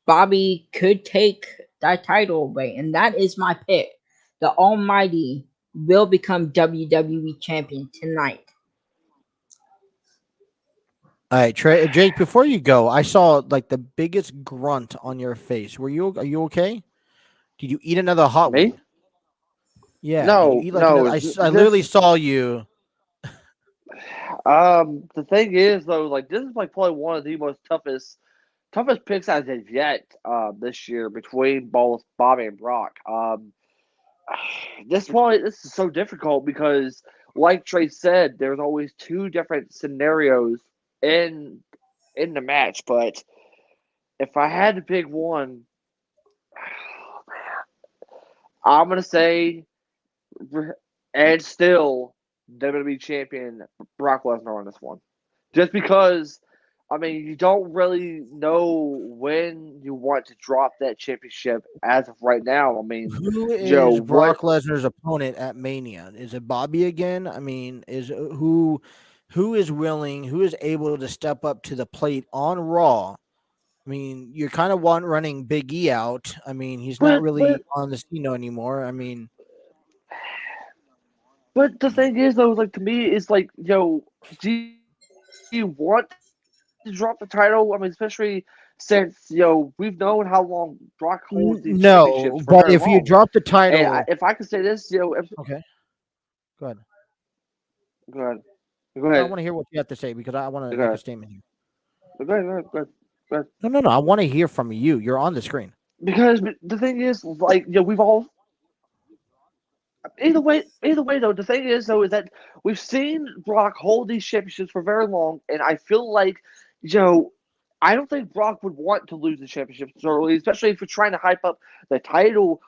Bobby could take that title away, and that is my pick. The Almighty will become WWE champion tonight. All right, Jake, before you go, I saw like the biggest grunt on your face. Are you okay? Did you eat another hot Me? wing? Yeah. No, I literally saw you. The thing is, though, like this is like probably one of the most toughest picks as of yet this year between both Bobby and Brock. This is so difficult because, like Trey said, there's always two different scenarios in the match. But if I had to pick one, I'm gonna say, and still WWE champion Brock Lesnar on this one, just because. I mean, you don't really know when you want to drop that championship as of right now. I mean, who is Brock Lesnar's opponent at Mania? Is it Bobby again? I mean, who is willing, who is able to step up to the plate on Raw? I mean, you're kind of running Big E out. I mean, he's not really on the scene anymore. I mean, but the thing is, though, like to me, it's like, do you want to drop the title? I mean, especially since we've known how long Brock holds these championships. But if you drop the title, and if I could say this, okay, go ahead. Go ahead. I want to hear what you have to say because I want to make a statement here. Go ahead. No. I want to hear from you. You're on the screen. Because the thing is, like, we've all. Either way, though, the thing is, though, is that we've seen Brock hold these championships for very long, and I feel like, I don't think Brock would want to lose the championship so early, especially if you're trying to hype up the title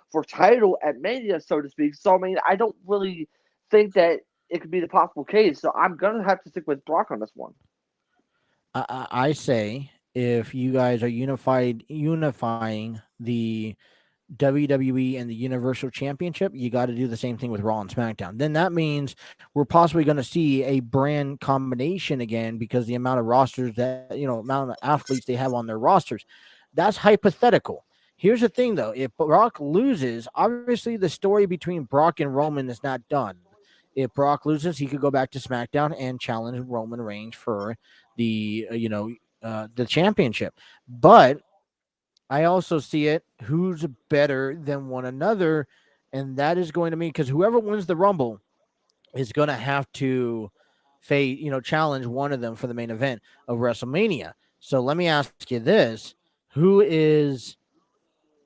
at Mania, so to speak. So, I mean, I don't really think that it could be the possible case. So, I'm going to have to stick with Brock on this one. I say if you guys are unifying the WWE and the Universal Championship, you got to do the same thing with Raw and SmackDown. Then that means we're possibly going to see a brand combination again because the amount of rosters amount of athletes they have on their rosters. That's hypothetical. Here's the thing, though. If Brock loses, obviously the story between Brock and Roman is not done. If Brock loses, he could go back to SmackDown and challenge Roman Reigns for the the championship. But I also see it who's better than one another, and that is going to mean because whoever wins the Rumble is going to have to challenge one of them for the main event of WrestleMania. So let me ask you this: Who is?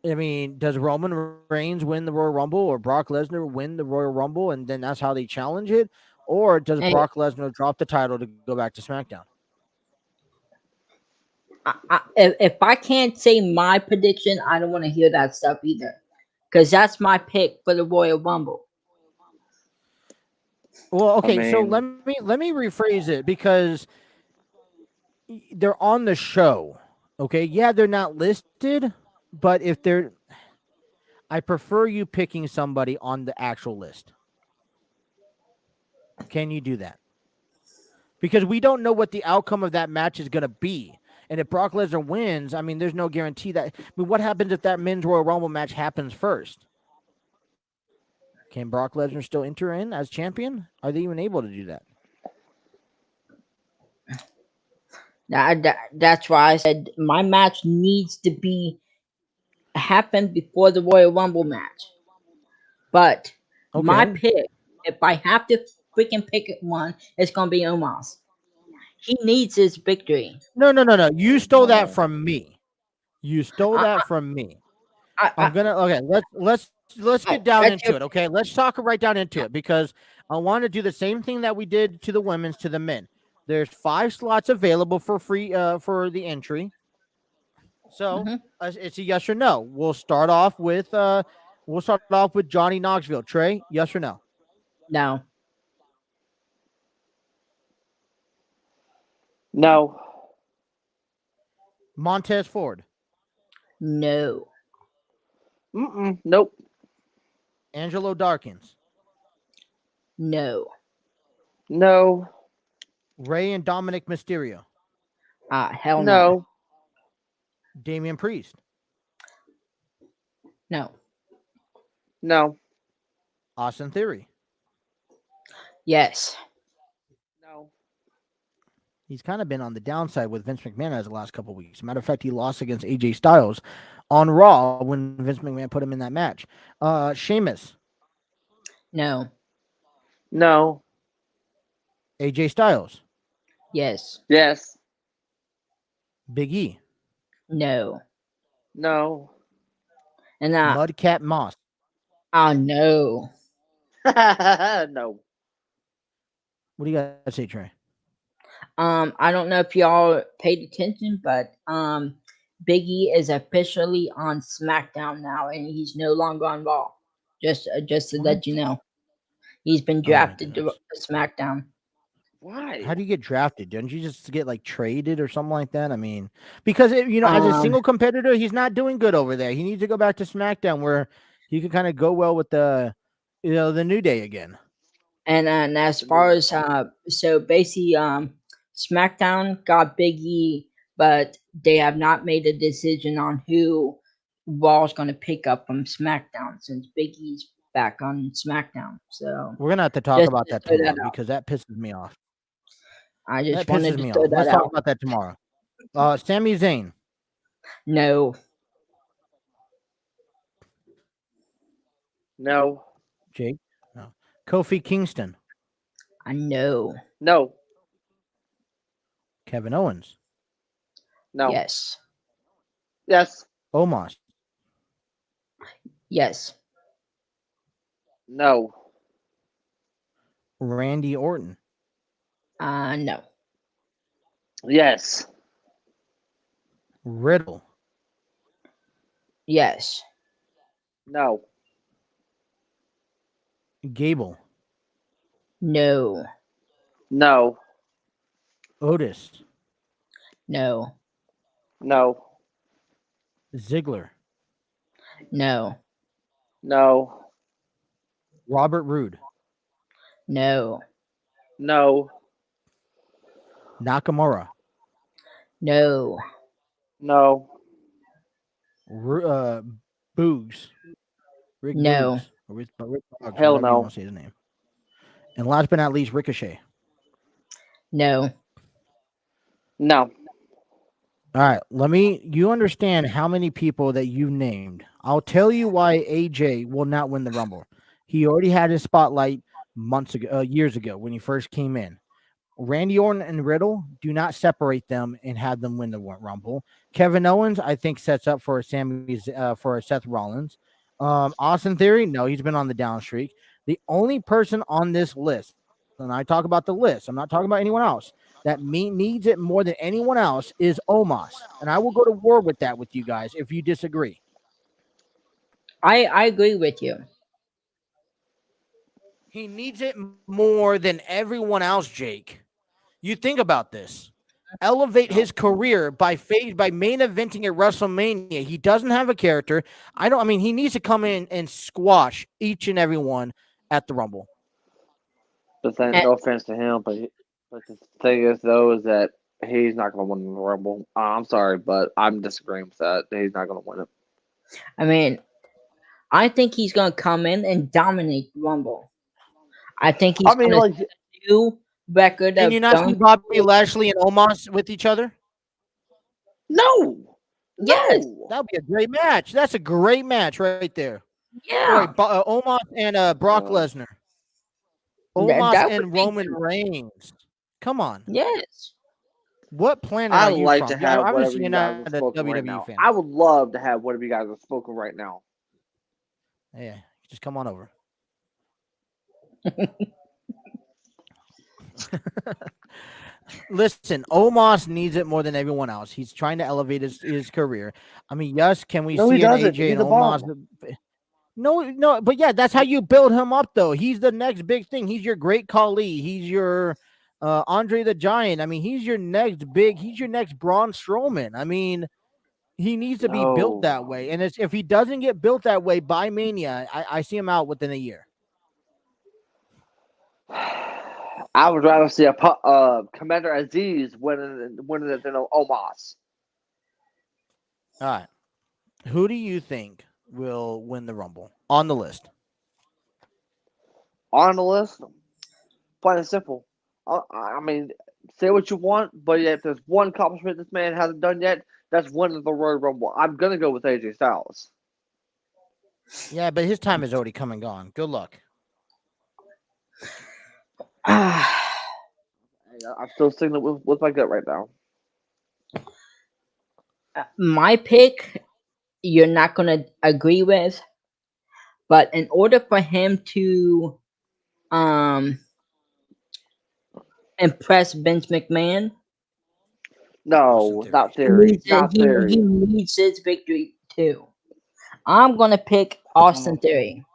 I mean, does Roman Reigns win the Royal Rumble, or Brock Lesnar win the Royal Rumble, and then that's how they challenge it, or does Hey, Brock Lesnar drop the title to go back to SmackDown? if I can't say my prediction, I don't want to hear that stuff either, because that's my pick for the Royal Rumble. Well, I okay, so mean, let me rephrase it because they're on the show. Okay, yeah, they're not listed, but if they're, I prefer you picking somebody on the actual list. Can you do that? Because we don't know what the outcome of that match is going to be. And if Brock Lesnar wins, I mean, there's no guarantee that. I mean, what happens if that men's Royal Rumble match happens first? Can Brock Lesnar still enter in as champion? Are they even able to do that? That's why I said my match needs to be happen before the Royal Rumble match. But my Okay. pick, if I have to freaking pick one, it's gonna be Omos. He needs his victory. No. You stole that from me. You stole I, that from me. I, I, I'm gonna okay. Let's get down that's into your it. Okay, let's talk right down into it because I want to do the same thing that we did to the women's to the men. There's 5 slots available for free for the entry. So mhm. it's a yes or no. We'll start off with Johnny Knoxville. Trey, yes or no? No, no, Montez Ford, no, nope, Angelo Darkins, no. no, Ray and Dominic Mysterio, Hell no, no, Damian Priest, no. no, Austin Theory. Yes, no. He's kind of been on the downside with Vince McMahon as the last couple of weeks. Matter of fact, he lost against AJ Styles on Raw when Vince McMahon put him in that match. Sheamus, no, No. AJ Styles, yes, Yes. Big E, no, No. and Mudcat Moss. no. No. What do you got to say, Trey? I don't know if y'all paid attention, but Big E is officially on SmackDown now, and he's no longer on Raw. Just to What? let you know, he's been Oh my drafted to goodness. SmackDown. Why? How do you get drafted? Don't you just get like traded or something like that? I mean, because as a Um, single competitor, he's not doing good over there. He needs to go back to SmackDown where he could kind of go well with the New Day again. and as far as so basically, SmackDown got Big E, but they have not made a decision on who Raw's going to pick up from SmackDown since Big E's back on SmackDown. So We're gonna have to talk just about to that throw that tomorrow out. because that pisses me off. I That just pisses wanted to me throw off. that Let's talk out. about that tomorrow. Sami Zayn, No, No. Jake, no. Kofi Kingston, I know. No. Kevin Owens, No. Yes, Yes. Omos, yes, No. Randy Orton, no, Yes. Riddle, yes, No. Gable, no, No. Otis, no, No. Ziggler, no, No. Robert Roode, no, No. Nakamura, no, No. Boogs. Rick No. Boogs. Or Rick Boggs, Hell whatever you no. want to say his name. And last but not least, Ricochet. No. No. All right, you understand how many people that you named. I'll tell you why AJ will not win the Rumble. He already had his spotlight years ago when he first came in. Randy Orton and Riddle, do not separate them and have them win the Rumble. Kevin Owens, I think, sets up for for Seth Rollins. Austin Theory, no, he's been on the down streak. The only person on this list, and I talk about the list, I'm not talking about anyone else, that needs it more than anyone else is Omos. And I will go to war with that with you guys if you disagree. I agree with you. He needs it more than everyone else, Jake. You think about this. Elevate his career by main eventing at WrestleMania. He doesn't have a character. He needs to come in and squash each and every one at the Rumble. But then, no offense to him, but the thing is, though, is that he's not going to win the Rumble. I'm sorry, but I'm disagreeing with that. He's not going to win it. I mean, I think he's going to come in and dominate the Rumble. I think he's going to set a new record. Can you not see Bobby Lashley and Omos with each other? No. Yes. That would be a great match. That's a great match right there. Yeah. Omos and Brock Lesnar. Omos and Roman Reigns. Come on. Yes. What planet are you from? To have whatever you guys are spoken WWE right now. fan. I would love to have whatever you guys are spoken right now. Yeah, just come on over. Listen, Omos needs it more than everyone else. He's trying to elevate his career. I mean, yes, can we see an AJ and Omos? No, but yeah, that's how you build him up, though. He's the next big thing. He's your great Khali. He's your Andre the Giant. I mean, he's your next Braun Strowman. I mean, he needs to be built that way. And if he doesn't get built that way by Mania, I see him out within a year. I would rather see a Commander Aziz winning it than Omos. All right. Who do you think will win the Rumble on the list? On the list? Plain and simple. I mean, say what you want, but if there's one accomplishment this man hasn't done yet, that's winning the Royal Rumble. I'm going to go with AJ Styles. Yeah, but his time is already come and gone. Good luck. I'm still sticking with my gut right now. My pick, you're not going to agree with, but in order for him to impress Vince McMahon, no, not Theory. He needs his victory too. I'm going to pick Austin Theory.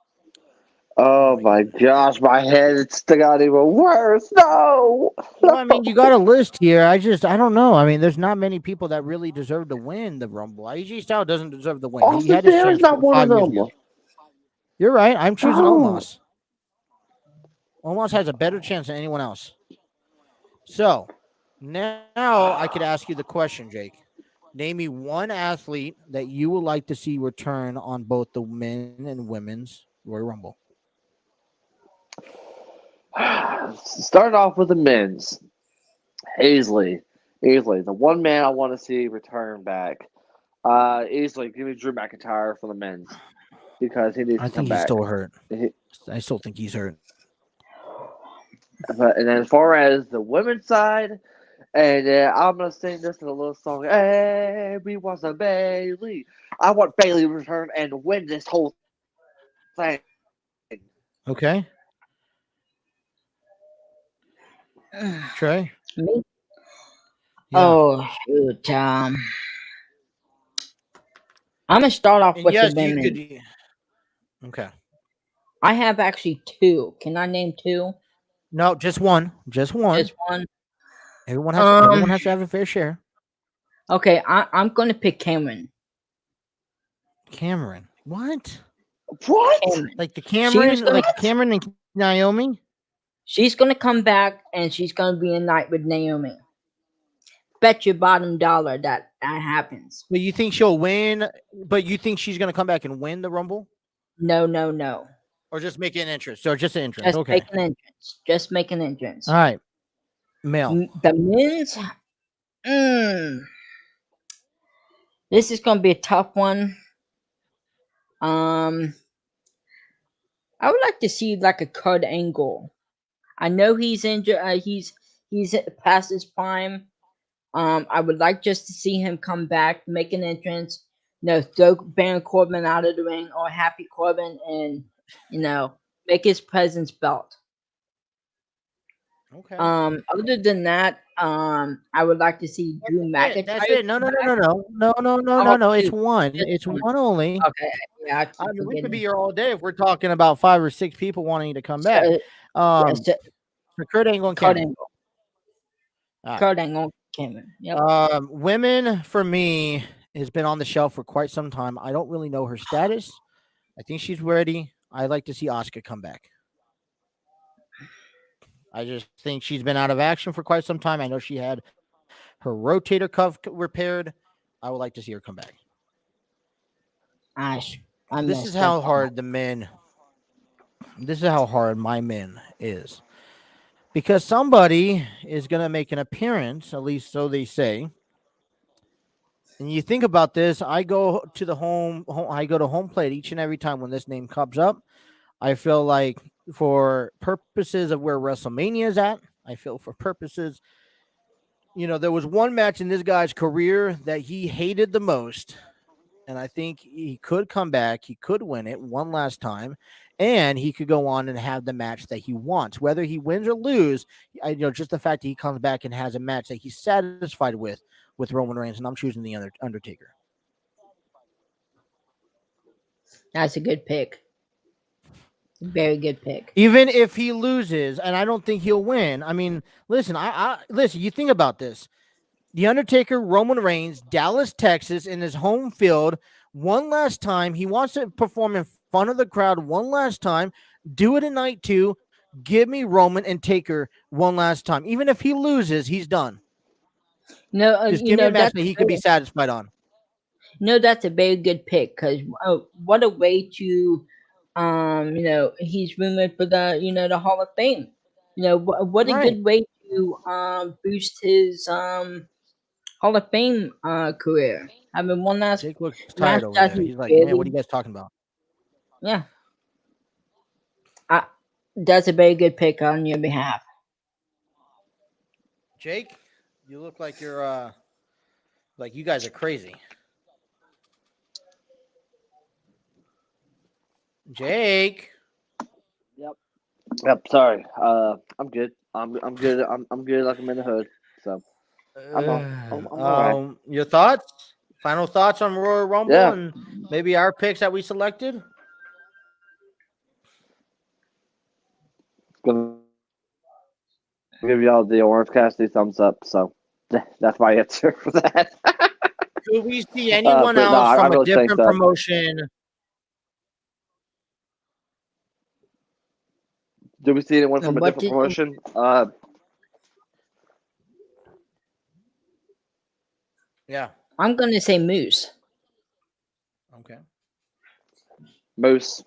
Oh my gosh, my head it's got even worse. No. Well, I mean, you got a list here. I don't know. I mean, there's not many people that really deserve to win the Rumble. AJ Styles doesn't deserve to win. Austin Theory's not one of them. You're right. I'm choosing Omos. Omos has a better chance than anyone else. So now I could ask you the question, Jake. Name me one athlete that you would like to see return on both the men and women's Royal Rumble. Start off with the men's. Easily, the one man I want to see return back. Easily, give me Drew McIntyre for the men's because he needs to come back. I think he's still hurt. I still think he's hurt. And then as far as the women's side, and I'm gonna sing this in a little song. Every wants a Bailey. I want Bailey to return and win this whole thing. Okay. Trey? Me? Yeah. Oh, shoot. I'm going to start off with the women. Okay. I have actually two. Can I name two? No, just one. Just one. Everyone has to have a fair share. Okay, I'm going to pick Cameron. Cameron? What? Cameron. Like Cameron and Naomi? She's going to come back and she's going to be a night with Naomi. bet your bottom dollar that happens. But you think she'll win? But you think she's going to come back and win the Rumble? No. Or just make an entrance? Or just an entrance? Just Okay. make an entrance. Just make an entrance. All right. Male. The men's. This is going to be a tough one. I would like to see like a Kurt Angle. I know he's injured. He's past his prime. I would like just to see him come back, make an entrance, throw Baron Corbin out of the ring or Happy Corbin, and make his presence felt. Okay. Other than that, I would like to see Drew McIntyre. That's it. No. It's one. It's one only. Okay. Yeah, I mean, we could be here all day if we're talking about 5 or 6 people wanting to come back. Kurt Angle and Cameron. Kurt Angle and Cameron. Yep. Women for me has been on the shelf for quite some time. I don't really know her status. I think she's ready. I'd like to see Asuka come back. I just think she's been out of action for quite some time. I know she had her rotator cuff repaired. I would like to see her come back. This is how hard my men is. Because somebody is going to make an appearance, at least so they say. And you think about this, I go to home plate each and every time when this name comes up. I feel like for purposes of where WrestleMania is at, I feel for purposes, there was one match in this guy's career that he hated the most. And I think he could come back. He could win it one last time. And he could go on and have the match that he wants. Whether he wins or lose, just the fact that he comes back and has a match that he's satisfied with Roman Reigns. And I'm choosing the Undertaker. That's a good pick. Very good pick. Even if he loses, and I don't think he'll win. I mean, listen, listen, you think about this. The Undertaker, Roman Reigns, Dallas, Texas, in his home field, one last time. He wants to perform in front of the crowd one last time. Do it in night 2. Give me Roman and Taker one last time. Even if he loses, he's done. No, just give me a match that he could be satisfied on. That's a very good pick because what a way to, he's rumored for the Hall of Fame. What a good way to boost his Hall of Fame career. Having one last Jake looks tired over there. He's like, man, what are you guys talking about? Yeah. That's a very good pick on your behalf. Jake, you look like you're like you guys are crazy. Jake. Yep. Sorry. I'm good. I'm good. I'm good. Like I'm in the hood. So. I'm all right. Your thoughts? Final thoughts on Royal Rumble and maybe our picks that we selected? Gonna give y'all the Orange Cassidy thumbs up. So that's my answer for that. Do we see anyone else from a different promotion? Do we see anyone from a different promotion? Yeah. I'm going to say Moose. Okay. Moose.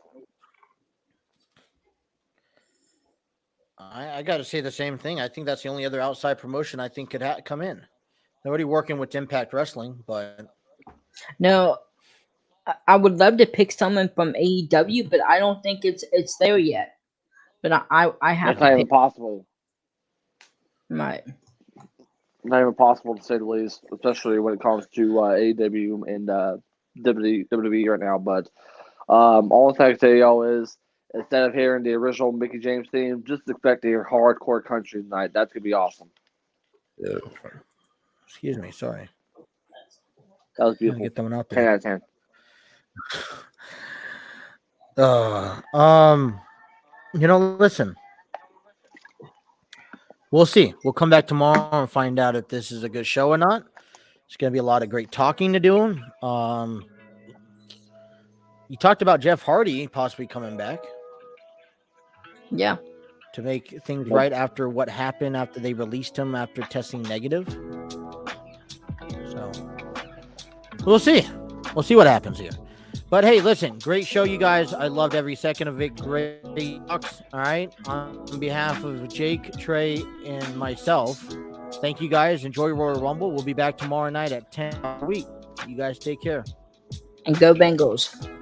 I got to say the same thing. I think that's the only other outside promotion I think could come in. They're already working with Impact Wrestling, but... No, I would love to pick someone from AEW, but I don't think it's there yet. But I have It's not even possible. Right. Not even possible to say the least, especially when it comes to AEW and WWE right now. But all I can tell y'all is, instead of hearing the original Mickey James theme, just expect to hear hardcore country tonight. That's gonna be awesome. Yeah. Excuse me, sorry. That was beautiful. Get that one out 10 there. out of 10. Listen. We'll see. We'll come back tomorrow and find out if this is a good show or not. It's going to be a lot of great talking to do. You talked about Jeff Hardy possibly coming back. Yeah. To make things right after what happened after they released him after testing negative. We'll see. We'll see what happens here. But hey, listen, great show, you guys. I loved every second of it. Great talks. All right. On behalf of Jake, Trey, and myself, thank you guys. Enjoy Royal Rumble. We'll be back tomorrow night at 10 a week. You guys take care. And go Bengals.